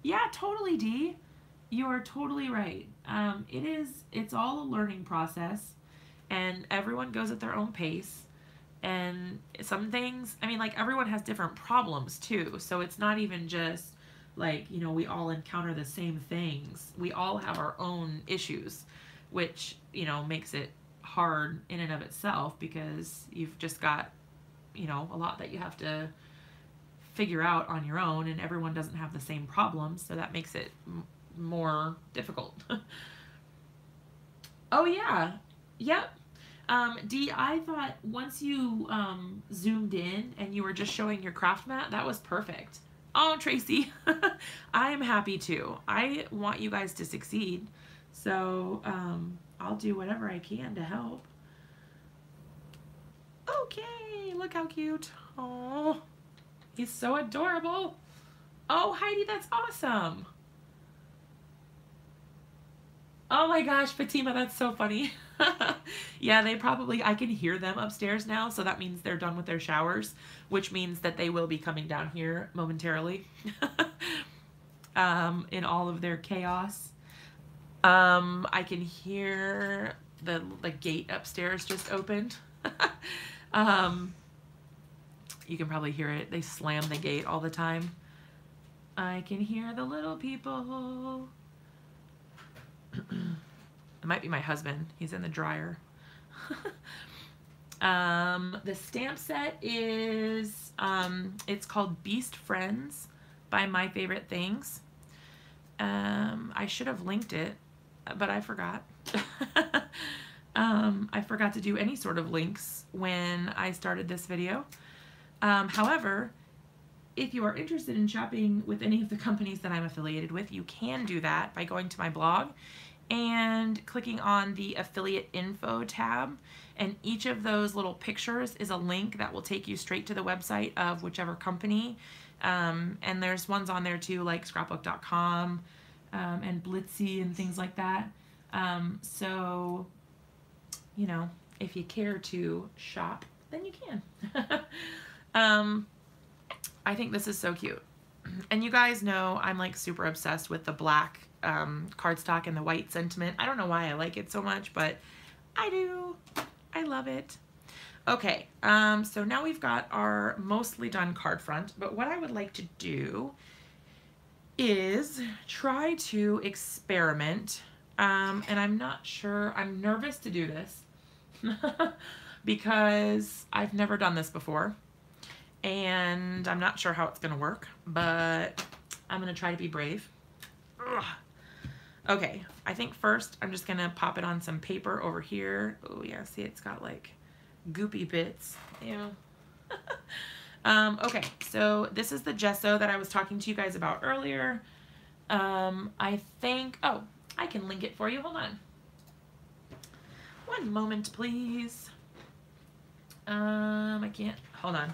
Yeah, totally, Dee. You are totally right. It's all a learning process, and everyone goes at their own pace. And some things, I mean, like, everyone has different problems too. So it's not even just like, you know, we all encounter the same things. We all have our own issues which, you know, makes it hard in and of itself because you've just got, you know, a lot that you have to figure out on your own, and everyone doesn't have the same problems, so that makes it more difficult. Oh yeah, yep. Dee, I thought once you zoomed in and you were just showing your craft mat, that was perfect. Oh, Tracy, I'm happy too. I want you guys to succeed, so I'll do whatever I can to help. Okay, look how cute. Oh, he's so adorable. Oh, Heidi, that's awesome. Oh my gosh, Fatima, that's so funny. Yeah, they probably, I can hear them upstairs now, so that means they're done with their showers, which means that they will be coming down here momentarily in all of their chaos. I can hear the gate upstairs just opened. You can probably hear it. They slam the gate all the time. I can hear the little people. It might be my husband. He's in the dryer. The stamp set is, it's called Beast Friends by My Favorite Things. I should have linked it, but I forgot. I forgot to do any sort of links when I started this video. However, if you are interested in shopping with any of the companies that I'm affiliated with, you can do that by going to my blog and clicking on the affiliate info tab, and each of those little pictures is a link that will take you straight to the website of whichever company. And there's ones on there too, like scrapbook.com and Blitsy and things like that. So, you know, if you care to shop, then you can. I think this is so cute. And you guys know I'm like super obsessed with the black cardstock and the white sentiment. I don't know why I like it so much, but I do. I love it. Okay, so now we've got our mostly done card front, but what I would like to do is try to experiment, and I'm not sure, I'm nervous to do this because I've never done this before, and I'm not sure how it's gonna work, but I'm gonna try to be brave. Ugh. Okay, I think first I'm just gonna pop it on some paper over here. Oh yeah, see, it's got like goopy bits. Yeah. Okay, so this is the gesso that I was talking to you guys about earlier. I think, oh, I can link it for you. Hold on. One moment, please. I can't, hold on.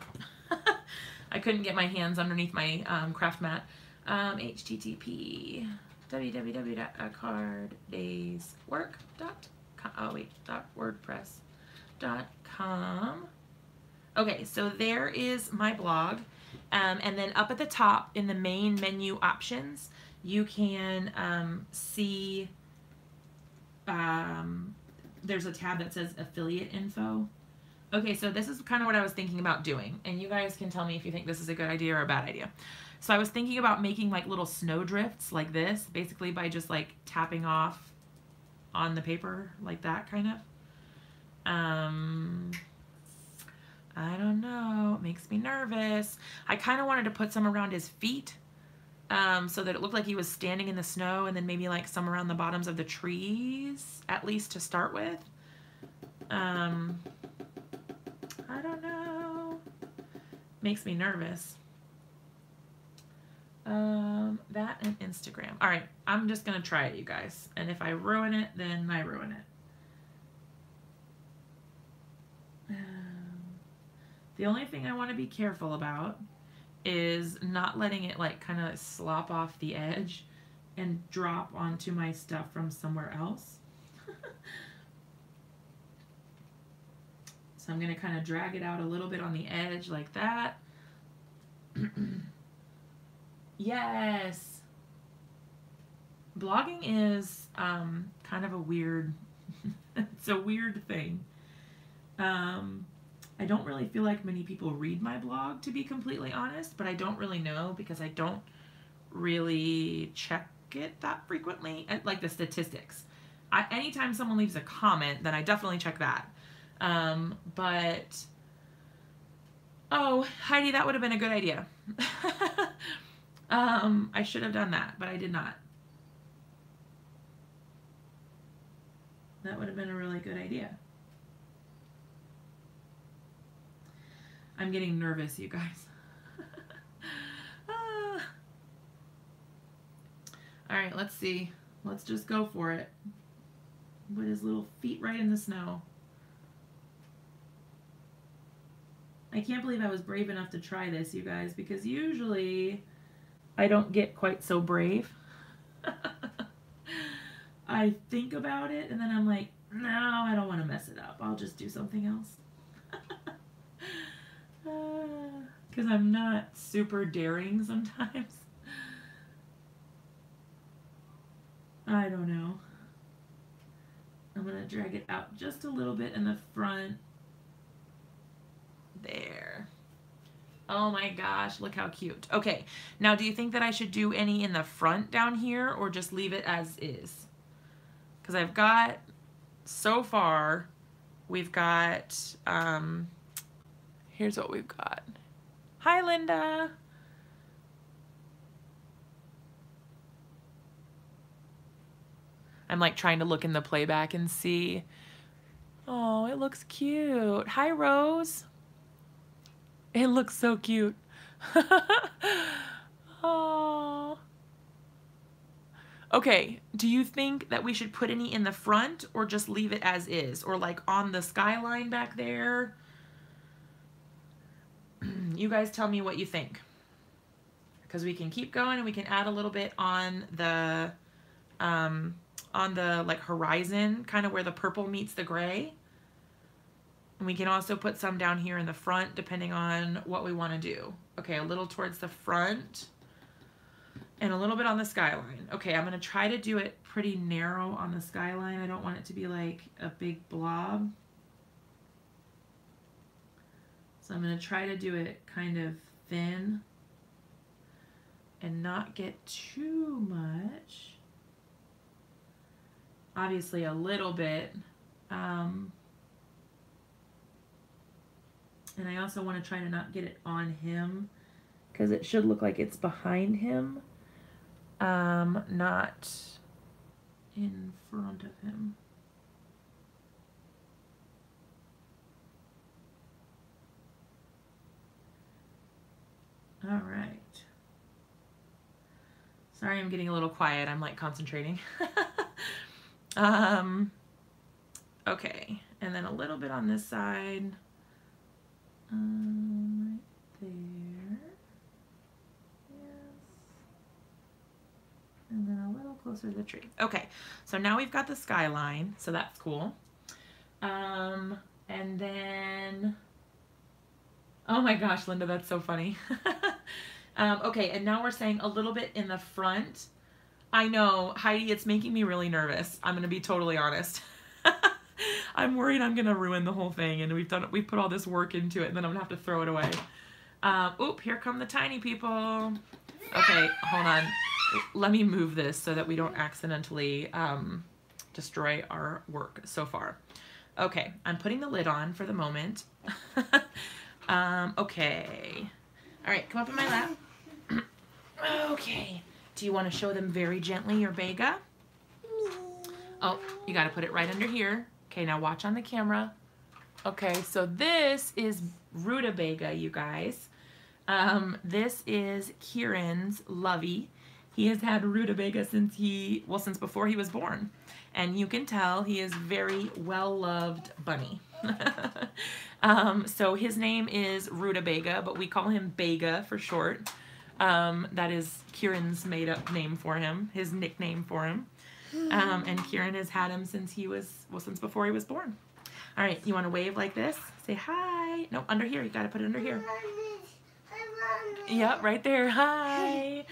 I couldn't get my hands underneath my craft mat. HTTP www.acarddayswork.com. Oh wait, .wordpress.com. Okay, so there is my blog, and then up at the top in the main menu options, you can see there's a tab that says affiliate info. Okay, so this is kind of what I was thinking about doing, and you guys can tell me if you think this is a good idea or a bad idea. So I was thinking about making like little snow drifts like this, basically by just like tapping off on the paper like that kind of. I don't know, it makes me nervous. I kind of wanted to put some around his feet so that it looked like he was standing in the snow, and then maybe like some around the bottoms of the trees, at least to start with. I don't know. Makes me nervous. That and Instagram. All right, I'm just gonna try it, you guys. And if I ruin it, then I ruin it. The only thing I want to be careful about is not letting it like kind of slop off the edge and drop onto my stuff from somewhere else. So I'm going to kind of drag it out a little bit on the edge like that. Yes. Blogging is kind of a weird, it's a weird thing. I don't really feel like many people read my blog, to be completely honest, but I don't really know because I don't really check it that frequently, like the statistics. anytime someone leaves a comment, then I definitely check that. But, oh, Heidi, that would have been a good idea. I should have done that, but I did not. That would have been a really good idea. I'm getting nervous, you guys. All right, let's see. Let's just go for it. Put his little feet right in the snow. I can't believe I was brave enough to try this, you guys, because usually I don't get quite so brave. I think about it and then I'm like, no, I don't want to mess it up. I'll just do something else. Because I'm not super daring sometimes. I don't know. I'm going to drag it out just a little bit in the front. There. Oh my gosh, look how cute. Okay, now do you think that I should do any in the front down here or just leave it as is? Because I've got, so far, we've got, here's what we've got. Hi, Linda. I'm like trying to look in the playback and see. Oh, it looks cute. Hi, Rose. It looks so cute. Oh. Okay, do you think that we should put any in the front or just leave it as is? Or like on the skyline back there? You guys tell me what you think. Because we can keep going and we can add a little bit on the like horizon, kind of where the purple meets the gray. And we can also put some down here in the front depending on what we want to do. Okay, a little towards the front and a little bit on the skyline. Okay, I'm going to try to do it pretty narrow on the skyline. I don't want it to be like a big blob. So I'm going to try to do it kind of thin and not get too much. Obviously a little bit. And I also want to try to not get it on him because it should look like it's behind him, not in front of him. All right. Sorry, I'm getting a little quiet. I'm like concentrating. Okay, and then a little bit on this side. Right there. Yes. And then a little closer to the tree. Okay, so now we've got the skyline, so that's cool. And then, oh my gosh, Linda, that's so funny. Okay, and now we're saying a little bit in the front. I know, Heidi, it's making me really nervous. I'm going to be totally honest. I'm worried I'm going to ruin the whole thing, and we've put all this work into it, and then I'm going to have to throw it away. Oop, here come the tiny people. Okay, hold on. Let me move this so that we don't accidentally destroy our work so far. Okay, I'm putting the lid on for the moment. Okay. All right, come up in my lap. Okay. Do you want to show them very gently your Bega? Oh, you got to put it right under here. Okay, now watch on the camera. Okay, so this is Rutabaga, you guys. This is Kieran's Lovey. He has had Rutabaga since before he was born. And you can tell he is very well-loved bunny. So his name is Rutabaga, but we call him Bega for short. That is Kieran's made-up name for him, his nickname for him. And Kieran has had him since since before he was born. All right, you want to wave like this? Say hi. No, under here. You got to put it under here. Yep, right there. Hi.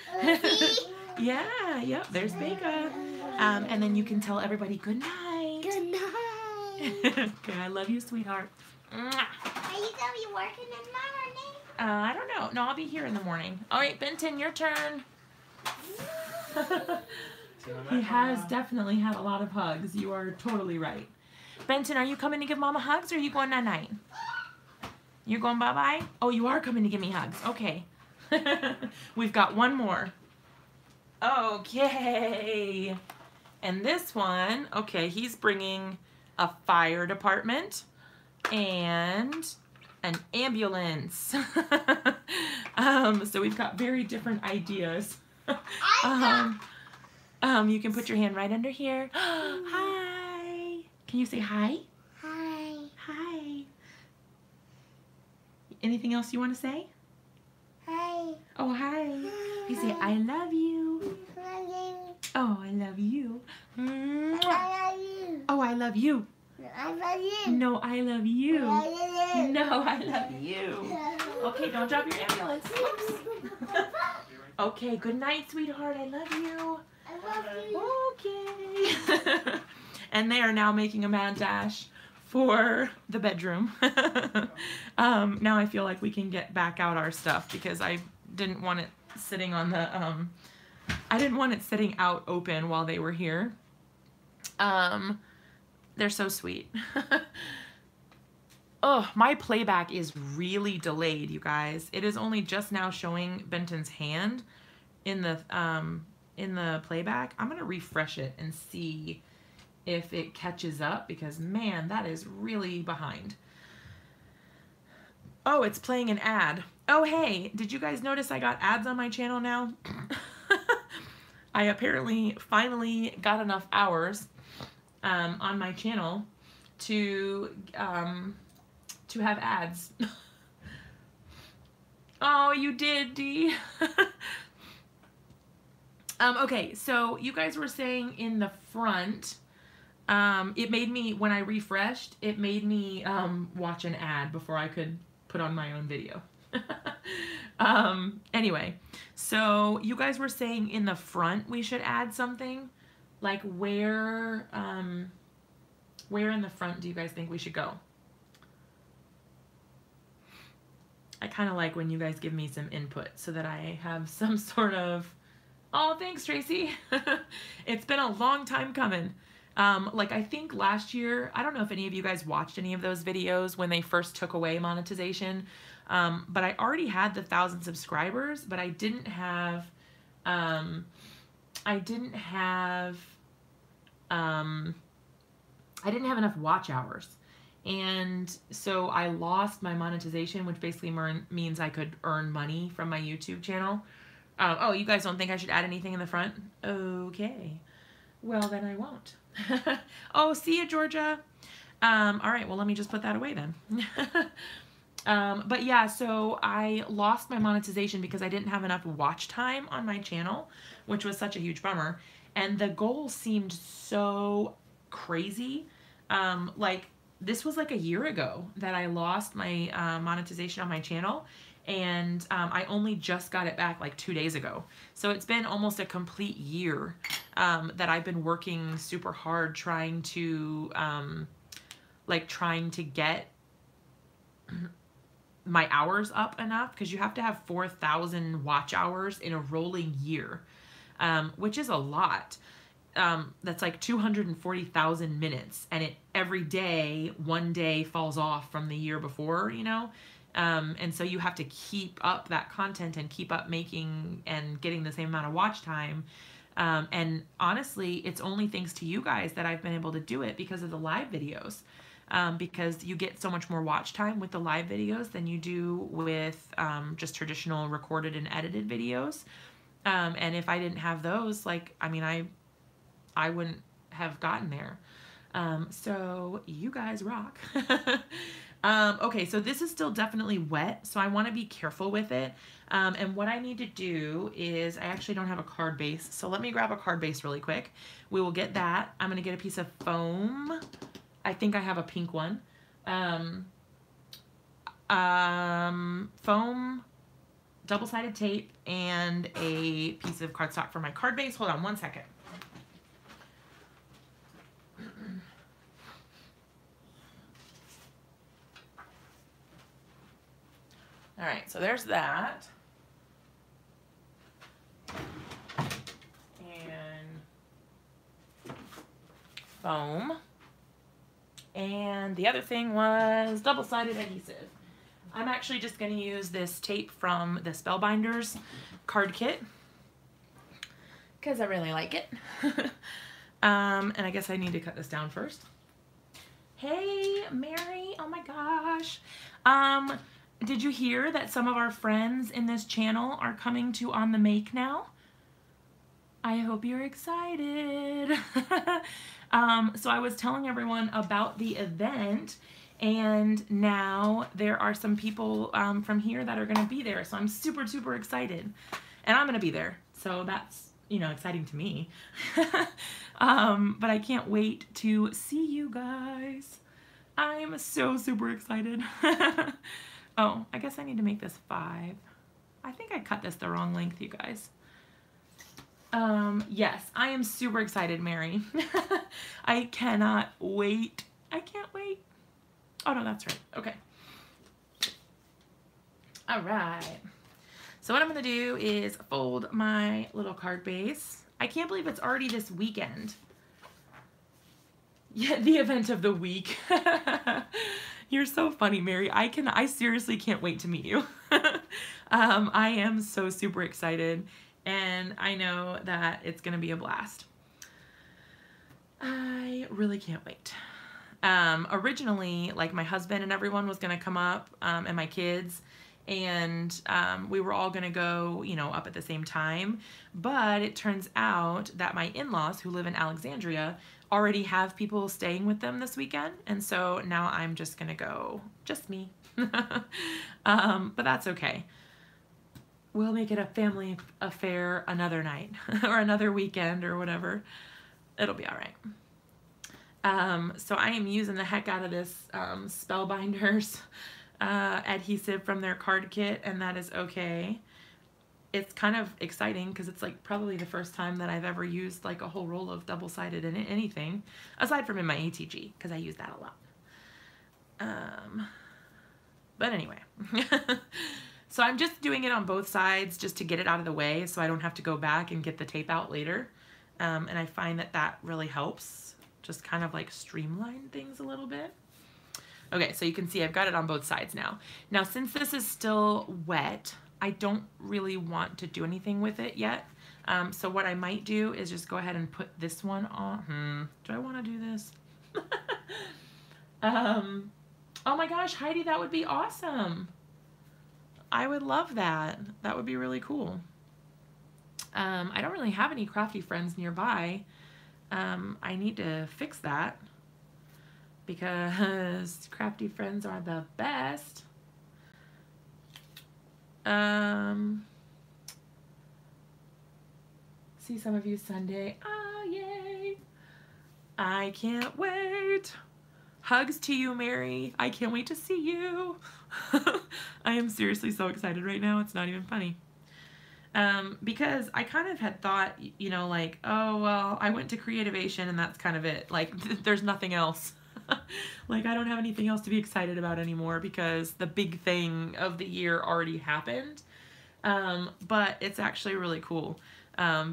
Yeah, yep. There's Bega. And then you can tell everybody good night. Good night. Okay, I love you, sweetheart. Are you gonna be working in the morning? I don't know. No, I'll be here in the morning. All right, Benton, your turn. He has definitely had a lot of hugs. You are totally right. Benton, are you coming to give Mama hugs or are you going night-night? You're going bye-bye? Oh, you are coming to give me hugs. Okay. We've got one more. Okay. And this one, okay, he's bringing a fire department and an ambulance. So we've got very different ideas. You can put your hand right under here. Hi. Can you say hi? Hi. Hi. Anything else you want to say? Hi. Oh, hi. You say, I love you. Oh, I love you. I love you. Oh, I love you. I love you. No, I love you. I No, I love you. Okay, don't drop your ambulance. Oops. Okay, good night, sweetheart. I love you. I love you. Okay. And they are now making a mad dash for the bedroom. Now I feel like we can get back out our stuff because I didn't want it sitting on the, I didn't want it sitting out open while they were here. They're so sweet. Oh, my playback is really delayed, you guys. It is only just now showing Benton's hand in the playback. I'm gonna refresh it and see if it catches up because man, that is really behind. Oh, it's playing an ad. Oh, hey, did you guys notice I got ads on my channel now? I apparently finally got enough hours on my channel to have ads. Oh, you did, Dee. Okay, so you guys were saying in the front, it made me, when I refreshed, it made me watch an ad before I could put on my own video. Anyway, so you guys were saying in the front we should add something. Like where in the front do you guys think we should go? I kind of like when you guys give me some input so that I have some sort of, oh, thanks, Tracy. It's been a long time coming. Like I think last year, I don't know if any of you guys watched any of those videos when they first took away monetization, but I already had the 1,000 subscribers, but I didn't have enough watch hours. And so I lost my monetization, which basically means I could earn money from my YouTube channel. Oh, you guys don't think I should add anything in the front? Okay. Well, then I won't. Oh, see you, Georgia. All right, well, let me just put that away then. But yeah, so I lost my monetization because I didn't have enough watch time on my channel, which was such a huge bummer. And the goal seemed so crazy. Like this was like a year ago that I lost my monetization on my channel, and I only just got it back like 2 days ago. So it's been almost a complete year that I've been working super hard trying to get my hours up enough, because you have to have 4,000 watch hours in a rolling year, which is a lot. That's like 240,000 minutes, and every day, one day falls off from the year before, you know? And so you have to keep up that content and keep up making and getting the same amount of watch time. And honestly, it's only thanks to you guys that I've been able to do it because of the live videos. Because you get so much more watch time with the live videos than you do with just traditional recorded and edited videos. And if I didn't have those, like, I mean, I wouldn't have gotten there. So you guys rock. Okay, so this is still definitely wet, so I want to be careful with it. And what I need to do is, I actually don't have a card base, so let me grab a card base really quick. We will get that. I'm going to get a piece of foam. I think I have a pink one. Foam, double-sided tape, and a piece of cardstock for my card base. Hold on one second. All right, so there's that. And foam. And the other thing was double-sided adhesive. I'm actually just going to use this tape from the Spellbinders card kit because I really like it. And I guess I need to cut this down first. Hey, Mary. Oh my gosh. Did you hear that some of our friends in this channel are coming to On the Make now? I hope you're excited. So I was telling everyone about the event, and now there are some people from here that are going to be there. So I'm super, super excited. And I'm going to be there. So that's, you know, exciting to me. But I can't wait to see you guys. I'm so super excited. Oh, I guess I need to make this 5. I think I cut this the wrong length, you guys. Yes, I am super excited, Mary. I cannot wait. I can't wait. Oh, no, that's right. Okay. All right. So what I'm going to do is fold my little card base. I can't believe it's already this weekend. Yeah, the event of the week. You're so funny, Mary. I seriously can't wait to meet you. I am so super excited, and I know that it's gonna be a blast. I really can't wait. Originally, like, my husband and everyone was gonna come up, and my kids, and we were all gonna go, you know, up at the same time. But it turns out that my in-laws, who live in Alexandria, already have people staying with them this weekend, and so now I'm just gonna go, just me. But that's okay. We'll make it a family affair another night or another weekend or whatever. It'll be all right. So I am using the heck out of this Spellbinders adhesive from their card kit, and that is okay. It's kind of exciting because it's like probably the first time that I've ever used like a whole roll of double-sided in anything, aside from in my ATG, because I use that a lot. But anyway, so I'm just doing it on both sides just to get it out of the way so I don't have to go back and get the tape out later. And I find that that really helps just kind of like streamline things a little bit. Okay, so you can see I've got it on both sides now. Now, since this is still wet, I don't really want to do anything with it yet. So what I might do is just go ahead and put this one on. Do I want to do this? Oh my gosh, Heidi, that would be awesome. I would love that. That would be really cool. I don't really have any crafty friends nearby. I need to fix that because crafty friends are the best. See some of you Sunday. Oh, yay. I can't wait. Hugs to you, Mary. I can't wait to see you. I am seriously so excited right now. It's not even funny. Because I kind of had thought, you know, like, oh, well, I went to Creativation and that's kind of it. Like, there's nothing else. Like, I don't have anything else to be excited about anymore because the big thing of the year already happened. But it's actually really cool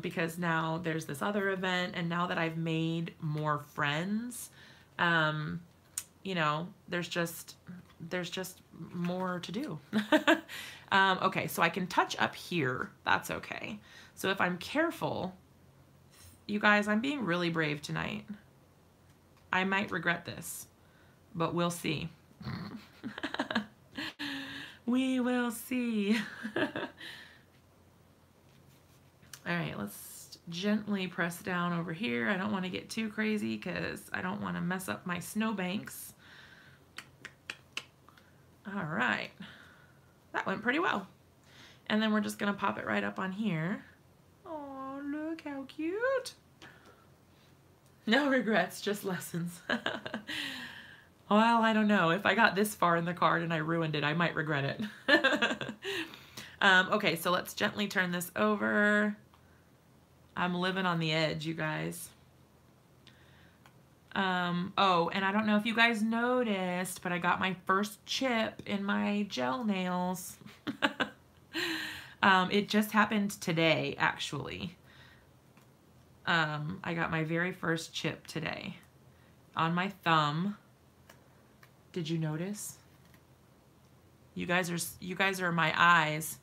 because now there's this other event, and now that I've made more friends, you know, there's just more to do. Okay, so I can touch up here. That's okay. So if I'm careful, you guys, I'm being really brave tonight. I might regret this, but we'll see. We will see. All right, let's gently press down over here. I don't want to get too crazy because I don't want to mess up my snowbanks. All right, that went pretty well. And then we're just gonna pop it right up on here. Oh, look how cute. No regrets, just lessons. Well, I don't know. If I got this far in the card and I ruined it, I might regret it. Okay, so let's gently turn this over. I'm living on the edge, you guys. Oh, and I don't know if you guys noticed, but I got my first chip in my gel nails. It just happened today, actually. I got my very first chip today. on my thumb. Did you notice? You guys are my eyes.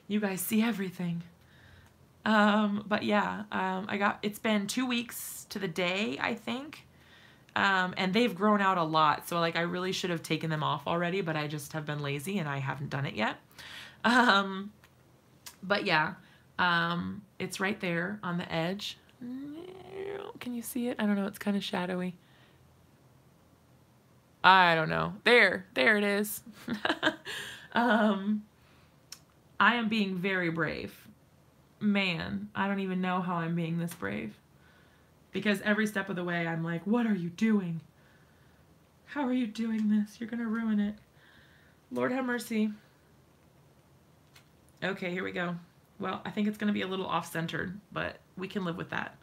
You guys see everything. But yeah, it's been 2 weeks to the day, I think. And they've grown out a lot. So like I really should have taken them off already, but I just have been lazy and I haven't done it yet. But yeah, it's right there on the edge. Can you see it? I don't know. It's kind of shadowy. I don't know. There it is. I am being very brave. Man, I don't even know how I'm being this brave. Because every step of the way, I'm like, what are you doing? How are you doing this? You're going to ruin it. Lord have mercy. Okay, here we go. Well, I think it's going to be a little off-centered, but we can live with that.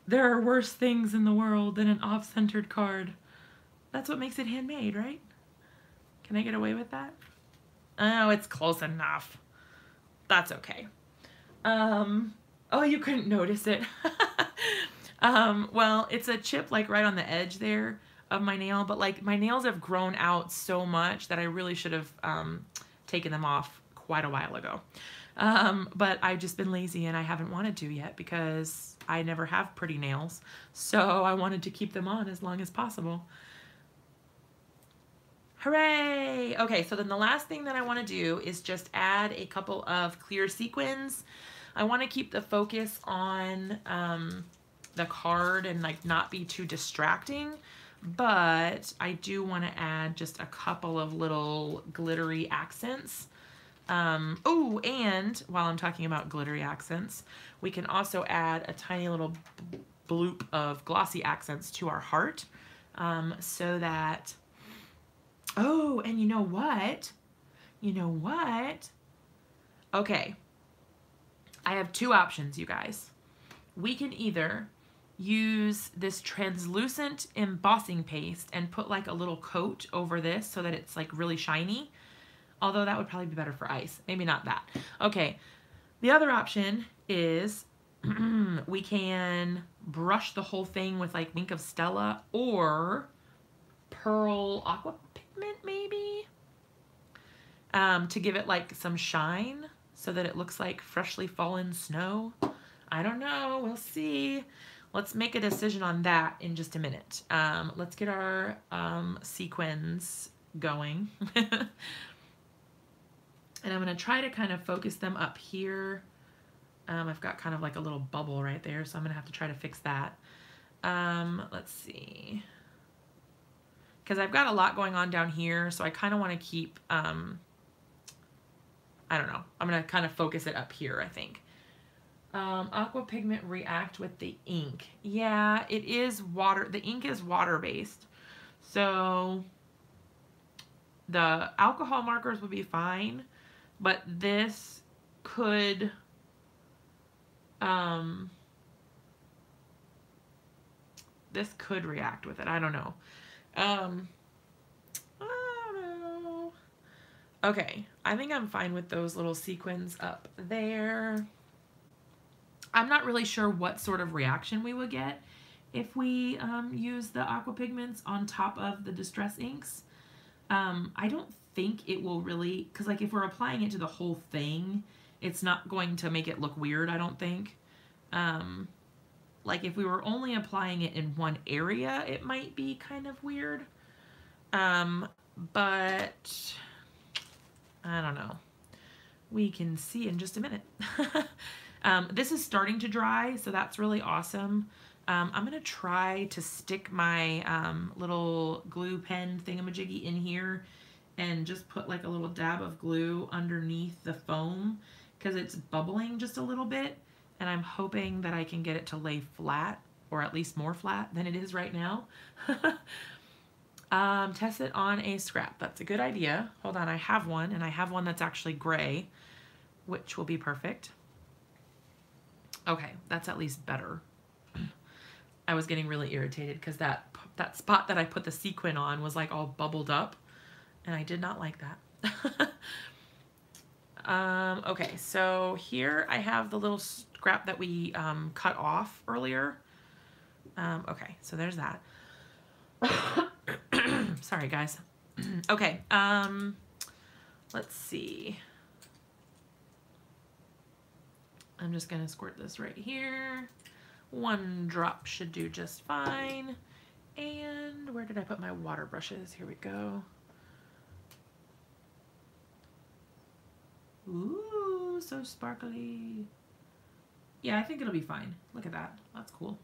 There are worse things in the world than an off-centered card. That's what makes it handmade, right? Can I get away with that? Oh, it's close enough. That's okay. Oh, you couldn't notice it. Well, it's a chip like right on the edge there of my nail, but like my nails have grown out so much that I really should have taken them off quite a while ago. But I've just been lazy and I haven't wanted to yet because I never have pretty nails. So I wanted to keep them on as long as possible. Hooray! Okay, so then the last thing that I want to do is just add a couple of clear sequins. I want to keep the focus on the card and like not be too distracting, but I do want to add just a couple of little glittery accents. Oh, and while I'm talking about glittery accents, we can also add a tiny little bloop of glossy accents to our heart, so that, oh, and you know what? You know what? Okay. I have two options, you guys. We can either use this translucent embossing paste and put like a little coat over this so that it's like really shiny. Although that would probably be better for ice. Maybe not that. Okay. The other option is we can brush the whole thing with like Wink of Stella or Pearl Aqua Pigment maybe, to give it like some shine so that it looks like freshly fallen snow. I don't know. We'll see. Let's make a decision on that in just a minute. Let's get our sequins going. And I'm going to try to kind of focus them up here. I've got kind of like a little bubble right there, so I'm going to have to try to fix that. Let's see. Because I've got a lot going on down here, so I kind of want to keep, I don't know. I'm going to kind of focus it up here, I think. Aqua Pigment react with the ink. Yeah, it is water. The ink is water-based. So the alcohol markers would be fine. But this could, react with it. I don't know. I don't know. Okay, I think I'm fine with those little sequins up there. I'm not really sure what sort of reaction we would get if we use the aqua pigments on top of the distress inks. I don't think it will really, because like if we're applying it to the whole thing, it's not going to make it look weird, I don't think. Like if we were only applying it in one area, it might be kind of weird. But I don't know. We can see in just a minute. This is starting to dry, so that's really awesome. I'm going to try to stick my little glue pen thingamajiggy in here and just put like a little dab of glue underneath the foam because it's bubbling just a little bit, and I'm hoping that I can get it to lay flat, or at least more flat than it is right now. Test it on a scrap. That's a good idea. Hold on, I have one, and I have one that's actually gray, which will be perfect. Okay, that's at least better. I was getting really irritated because that spot that I put the sequin on was like all bubbled up, and I did not like that. Okay, so here I have the little scrap that we cut off earlier. Okay, so there's that. Sorry, guys. Okay, let's see. I'm just gonna squirt this right here. 1 drop should do just fine. And where did I put my water brushes? Here we go. Ooh, so sparkly. Yeah, I think it'll be fine. Look at that. That's cool.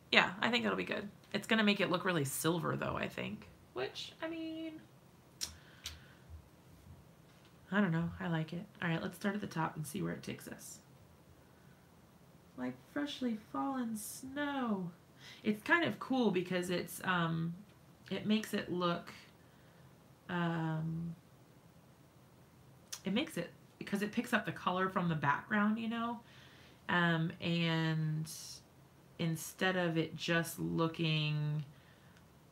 Yeah, I think it'll be good. It's gonna make it look really silver though, I think. Which, I mean, I don't know. I like it. All right, let's start at the top and see where it takes us. Like freshly fallen snow. It's kind of cool because it's it makes it look it makes it, because it picks up the color from the background, you know, and instead of it just looking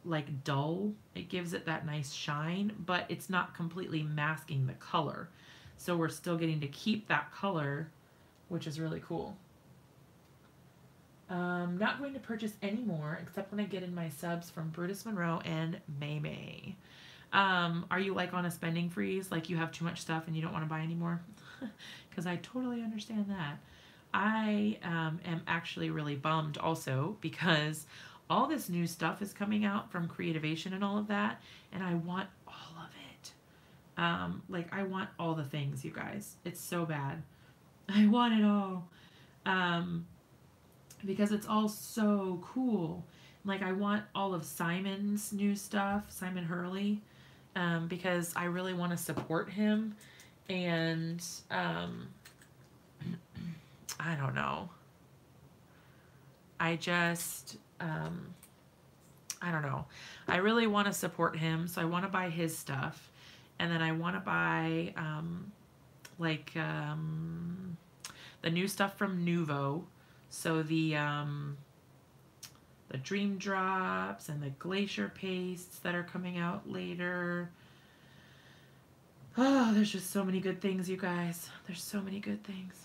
like dull, it gives it that nice shine, but it's not completely masking the color. So we're still getting to keep that color, which is really cool. Not going to purchase any more except when I get in my subs from Brutus, Monroe, and May. Are you like on a spending freeze? Like you have too much stuff and you don't want to buy anymore? Because I totally understand that. I am actually really bummed also because all this new stuff is coming out from Creativation and all of that, and I want all of it. Like I want all the things, you guys. It's so bad. I want it all. Because it's all so cool. Like I want all of Simon's new stuff, Simon Hurley, because I really want to support him, and I don't know. I just, I don't know. I really want to support him, so I want to buy his stuff, and then I want to buy the new stuff from Nuvo. So the Dream Drops and the Glacier Pastes that are coming out later. Oh, there's just so many good things, you guys. There's so many good things.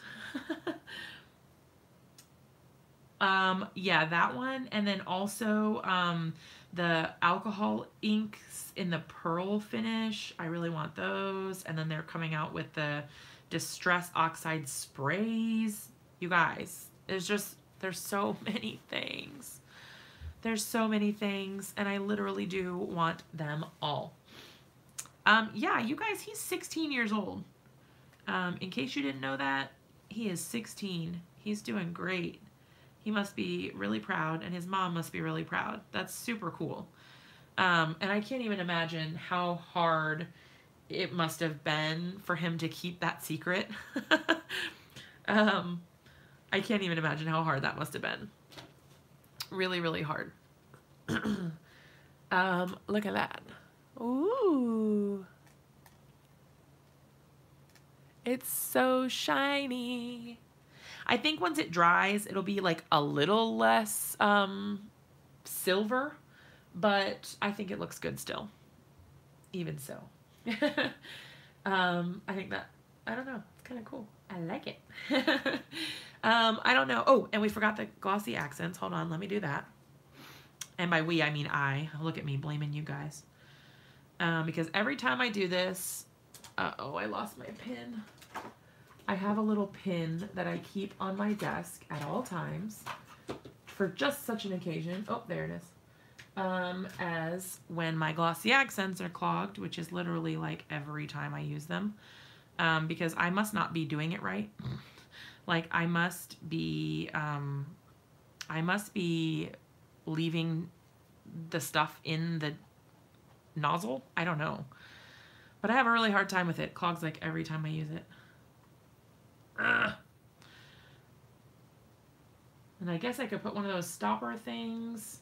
Yeah, that one. And then also the alcohol inks in the pearl finish. I really want those. And then they're coming out with the Distress Oxide sprays. You guys, there's so many things. There's so many things, and I literally do want them all. Yeah, you guys, he's 16 years old. In case you didn't know that, he is 16. He's doing great. He must be really proud, and his mom must be really proud. That's super cool. And I can't even imagine how hard it must have been for him to keep that secret. I can't even imagine how hard that must have been. Really, really hard. Look at that. Ooh. It's so shiny. I think once it dries, it'll be like a little less silver, but I think it looks good still. Even so. I think that, I don't know, it's kind of cool. I like it. I don't know. Oh, and we forgot the glossy accents. Hold on, let me do that. And by we, I mean I. Look at me blaming you guys. Because every time I do this, uh-oh, I lost my pin. I have a little pin that I keep on my desk at all times for just such an occasion. Oh, there it is. As when my glossy accents are clogged, which is literally like every time I use them. Because I must not be doing it right. Like I must be leaving the stuff in the nozzle. I don't know. But I have a really hard time with it. It clogs like every time I use it. Ugh. And I guess I could put one of those stopper things.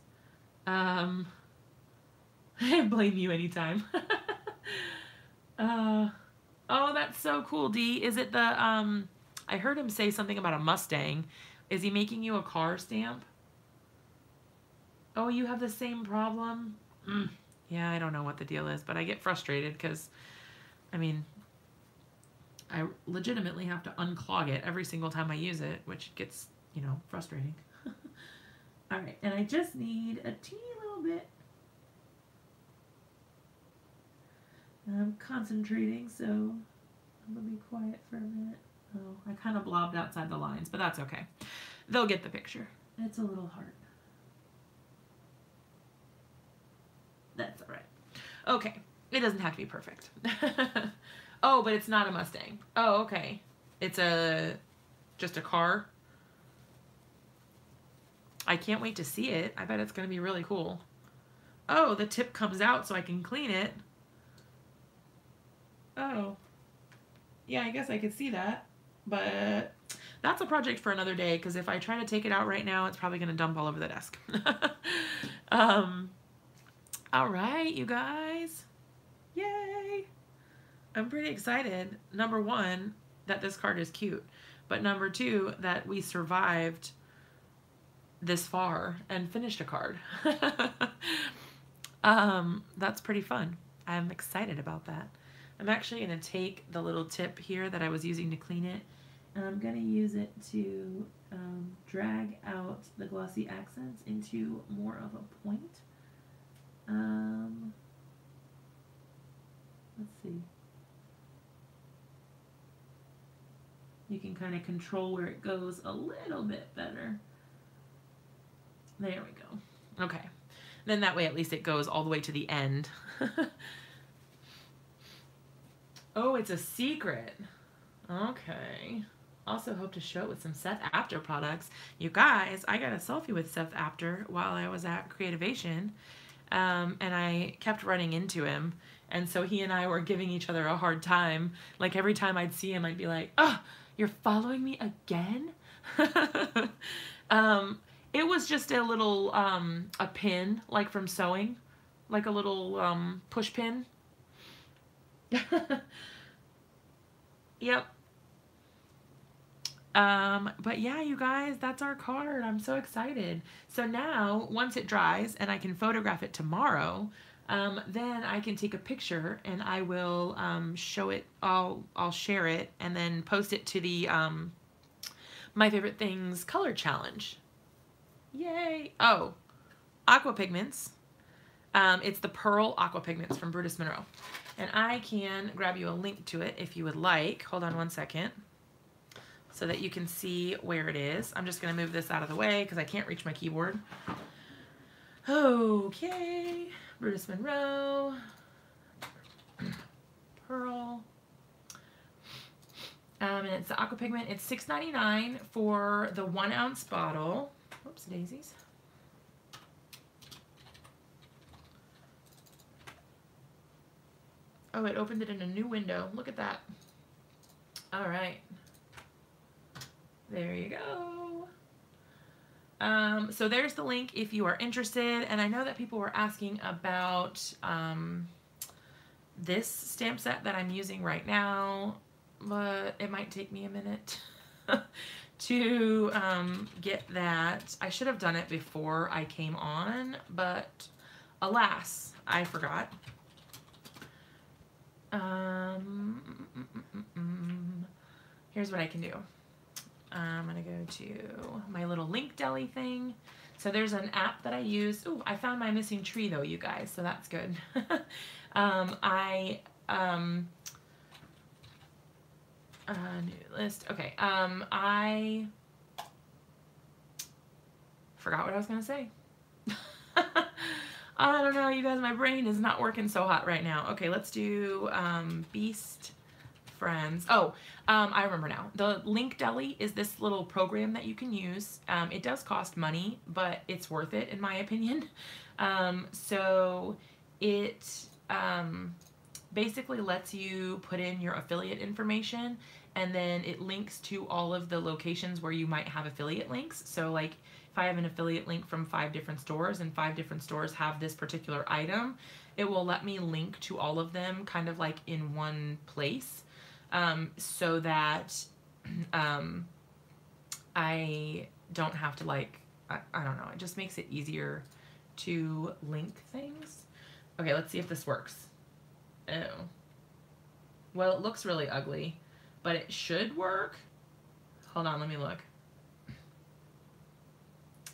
I blame you anytime. Oh, that's so cool, Dee. Is it the, I heard him say something about a Mustang. Is he making you a car stamp? Oh, you have the same problem? Yeah, I don't know what the deal is, but I get frustrated because, I mean, I legitimately have to unclog it every single time I use it, which gets, you know, frustrating. All right, and I just need a teeny little bit. I'm concentrating, so I'm gonna be quiet for a minute. Oh, I kind of blobbed outside the lines, but that's okay. They'll get the picture. It's a little hard. That's all right. Okay, it doesn't have to be perfect. Oh, but it's not a Mustang. Oh, okay. It's just a car. I can't wait to see it. I bet it's going to be really cool. Oh, the tip comes out so I can clean it. Oh. Yeah, I guess I could see that. But that's a project for another day, because if I try to take it out right now, it's probably going to dump all over the desk. All right, you guys. Yay. I'm pretty excited. Number one, that this card is cute. But number two, that we survived this far and finished a card. That's pretty fun. I'm excited about that. I'm actually going to take the little tip here that I was using to clean it, and I'm going to use it to drag out the glossy accents into more of a point. Let's see. You can kind of control where it goes a little bit better. There we go. Okay. Then that way at least it goes all the way to the end. Oh, it's a secret. Okay. Also hope to show it with some Seth After products. You guys, I got a selfie with Seth After while I was at Creativation. And I kept running into him. And so he and I were giving each other a hard time. Like every time I'd see him, I'd be like, oh, you're following me again? It was just a little, a pin, like from sewing. Like a little push pin. Yep. But yeah, you guys, that's our card. I'm so excited. So now, once it dries and I can photograph it tomorrow, then I can take a picture and I will show it. I'll share it and then post it to the My Favorite Things color challenge. Yay! Oh, Aqua pigments. It's the Pearl Aqua pigments from Brutus Monroe, and I can grab you a link to it if you would like. Hold on one second, so that you can see where it is. I'm just going to move this out of the way because I can't reach my keyboard. Okay, Brutus Monroe, Pearl, and it's the Aqua pigment. It's $6.99 for the 1 ounce bottle. Whoops, daisies. Oh, it opened it in a new window. Look at that. All right. There you go. So there's the link if you are interested. And I know that people were asking about this stamp set that I'm using right now, but it might take me a minute to get that. I should have done it before I came on, but alas, I forgot. Here's what I can do. I'm gonna go to my little link deli thing. So there's an app that I use. Ooh, I found my missing tree though, you guys, so that's good. New list. Okay. I forgot what I was gonna say. I don't know, you guys, my brain is not working so hot right now. Okay, let's do Beast Friends. Oh, I remember now. The Link Deli is this little program that you can use. It does cost money, but it's worth it in my opinion. So it basically lets you put in your affiliate information, and then it links to all of the locations where you might have affiliate links. So like if I have an affiliate link from 5 different stores and 5 different stores have this particular item, it will let me link to all of them kind of like in one place, so that I don't have to like, I don't know, it just makes it easier to link things. Okay, let's see if this works. Oh. Well, it looks really ugly, but it should work. Hold on, let me look.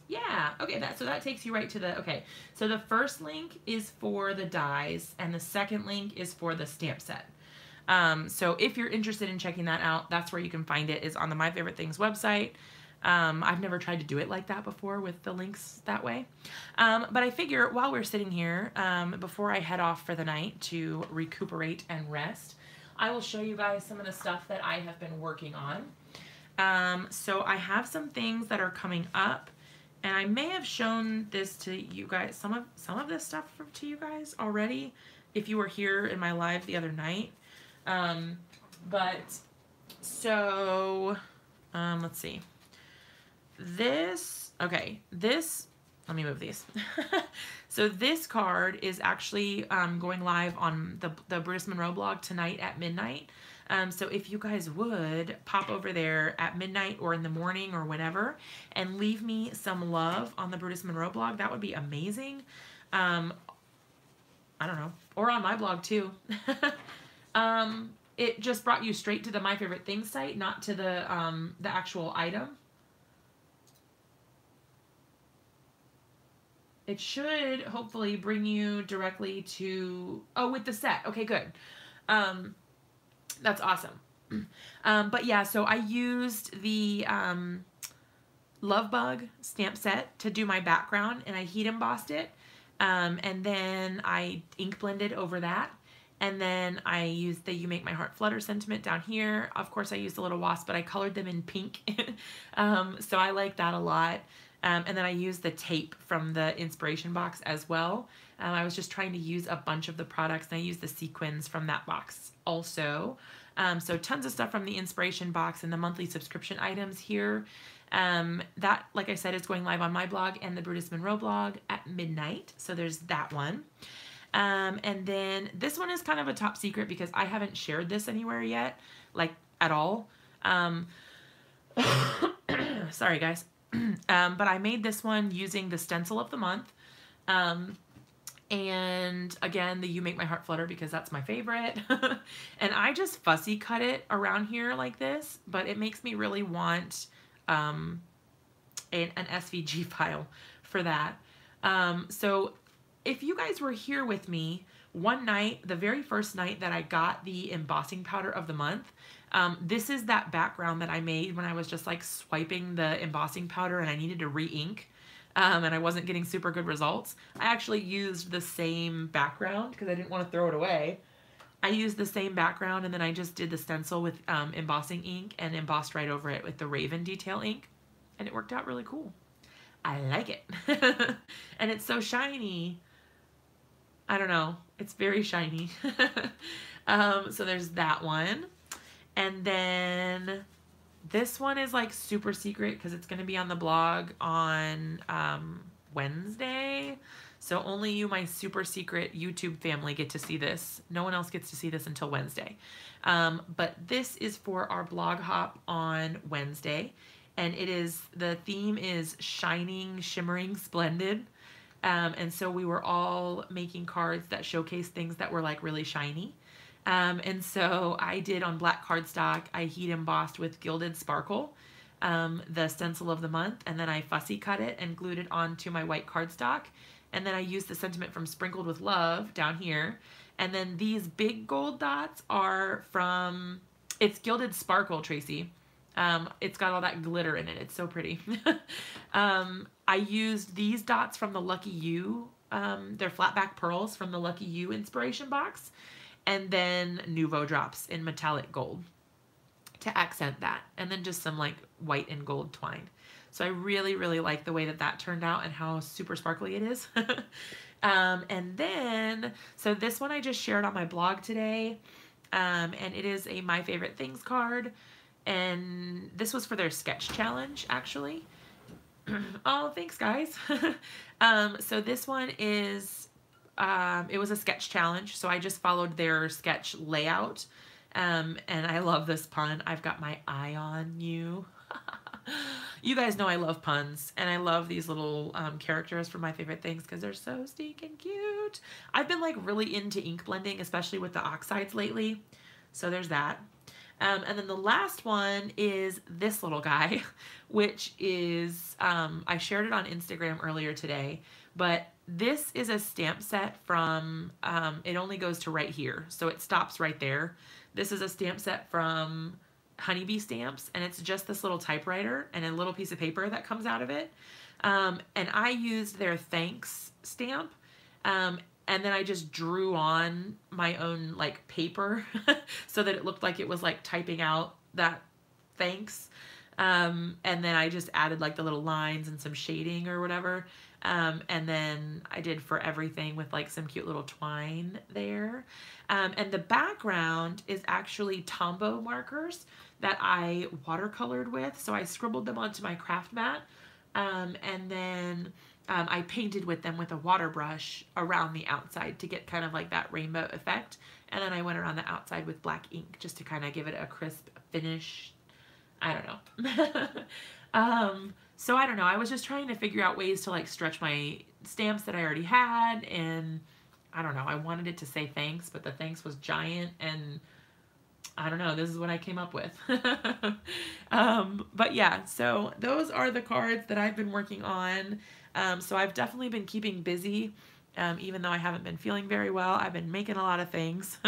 Yeah, Yeah, okay, so that takes you right to the, okay. So the first link is for the dies, and the second link is for the stamp set. So if you're interested in checking that out, that's where you can find it, is on the My Favorite Things website. I've never tried to do it like that before with the links that way. But I figure while we're sitting here, before I head off for the night to recuperate and rest, I will show you guys some of the stuff that I have been working on. So I have some things that are coming up, and I may have shown this to you guys, some of this stuff to you guys already, if you were here in my live the other night. Let's see. Let me move these. So this card is actually going live on the Brutus Monroe blog tonight at midnight. So if you guys would pop over there at midnight or in the morning or whenever and leave me some love on the Brutus Monroe blog, that would be amazing. I don't know, or on my blog too. It just brought you straight to the My Favorite Things site, not to the actual item. It should hopefully bring you directly to, oh, with the set. Okay, good. That's awesome. But yeah, so I used the Love Bug stamp set to do my background, and I heat embossed it. And then I ink blended over that. And then I used the You Make My Heart Flutter sentiment down here. Of course, I used a little wasp, but I colored them in pink. So I like that a lot. And then I used the tape from the inspiration box as well. I was just trying to use a bunch of the products, and I used the sequins from that box also. So tons of stuff from the inspiration box and the monthly subscription items here. That, like I said, is going live on my blog and the Brutus Monroe blog at midnight. So there's that one. And then this one is kind of a top secret because I haven't shared this anywhere yet, like at all. Sorry guys. But I made this one using the stencil of the month. And again, the You Make My Heart Flutter because that's my favorite. And I just fussy cut it around here like this, but it makes me really want an SVG file for that. So if you guys were here with me one night, the very first night that I got the embossing powder of the month, this is that background that I made when I was just like swiping the embossing powder and I needed to re-ink. And I wasn't getting super good results. I actually used the same background because I didn't want to throw it away. I used the same background and then I just did the stencil with embossing ink and embossed right over it with the Raven detail ink. And it worked out really cool. I like it. And it's so shiny. I don't know. It's very shiny. So there's that one. And then this one is like super secret because it's going to be on the blog on Wednesday. So only you, my super secret YouTube family, get to see this. No one else gets to see this until Wednesday. But this is for our blog hop on Wednesday. And it is, the theme is Shining, Shimmering, Splendid. And so we were all making cards that showcase things that were like really shiny. And so I did on black cardstock, I heat embossed with Gilded Sparkle, the stencil of the month, and then I fussy cut it and glued it onto my white cardstock. And then I used the sentiment from Sprinkled with Love down here. And then these big gold dots are from, it's Gilded Sparkle, Tracy. It's got all that glitter in it. It's so pretty. I used these dots from the Lucky You. They're flatback pearls from the Lucky You inspiration box. And then Nouveau drops in metallic gold to accent that. And then just some like white and gold twine. So I really, really like the way that that turned out and how super sparkly it is. And then, so this one I just shared on my blog today. And it is a My Favorite Things card. And this was for their sketch challenge, actually. Oh, thanks, guys. So this one is, it was a sketch challenge. So I just followed their sketch layout. And I love this pun. I've got my eye on you. You guys know I love puns. And I love these little characters from My Favorite Things because they're so stinking cute. I've been like really into ink blending, especially with the oxides lately. So there's that. And then the last one is this little guy, which is, I shared it on Instagram earlier today, but this is a stamp set from, it only goes to right here, so it stops right there. This is a stamp set from Honeybee Stamps, and it's just this little typewriter and a little piece of paper that comes out of it. And I used their thanks stamp, and then I just drew on my own like paper so that it looked like it was like typing out that thanks. And then I just added like the little lines and some shading or whatever. And then I did for everything with like some cute little twine there. And the background is actually Tombow markers that I watercolored with. So I scribbled them onto my craft mat. And then I painted with them with a water brush around the outside to get kind of like that rainbow effect. And then I went around the outside with black ink just to kind of give it a crisp finish. I don't know. So I don't know. I was just trying to figure out ways to like stretch my stamps that I already had. And I don't know. I wanted it to say thanks, but the thanks was giant. And I don't know. This is what I came up with. But yeah, so those are the cards that I've been working on. So I've definitely been keeping busy, even though I haven't been feeling very well. I've been making a lot of things.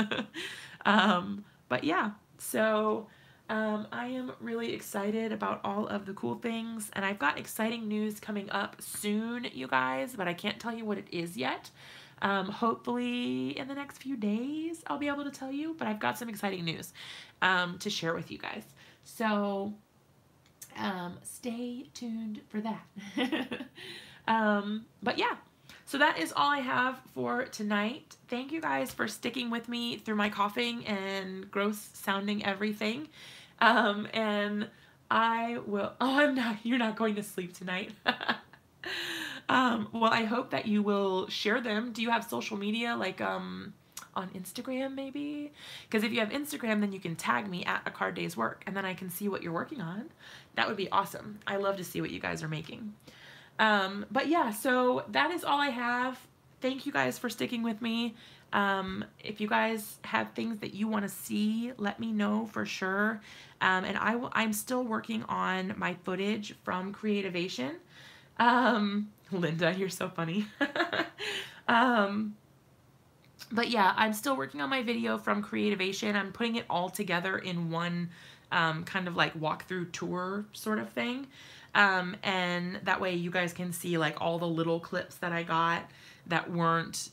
But yeah, so I am really excited about all of the cool things, and I've got exciting news coming up soon, you guys, but I can't tell you what it is yet. Hopefully in the next few days I'll be able to tell you, but I've got some exciting news to share with you guys. So stay tuned for that. But yeah, so that is all I have for tonight. Thank you guys for sticking with me through my coughing and gross sounding everything. And I will, you're not going to sleep tonight. Well, I hope that you will share them. Do you have social media, like, on Instagram maybe? Because if you have Instagram, then you can tag me at A Card Day's Work, and then I can see what you're working on. That would be awesome. I love to see what you guys are making. But yeah, so that is all I have. Thank you guys for sticking with me. If you guys have things that you want to see, let me know for sure. And I'm still working on my footage from Creativation. Linda, you're so funny. But yeah, I'm still working on my video from Creativation. I'm putting it all together in one kind of like walkthrough tour sort of thing. And that way you guys can see like all the little clips that I got that weren't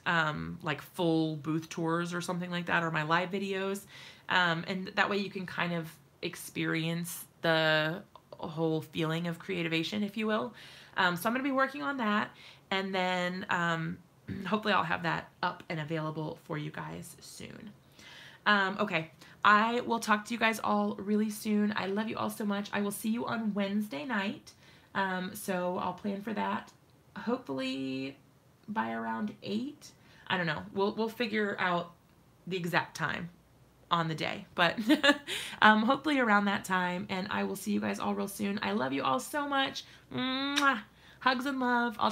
like full booth tours or something like that, or my live videos. And that way you can kind of experience the whole feeling of Creativation, if you will. So I'm going to be working on that, and then hopefully I'll have that up and available for you guys soon. Okay, I will talk to you guys all really soon. I love you all so much. I will see you on Wednesday night, so I'll plan for that, hopefully by around 8. I don't know. We'll figure out the exact time on the day, but hopefully around that time, and I will see you guys all real soon. I love you all so much. Mwah! Hugs and love. I'll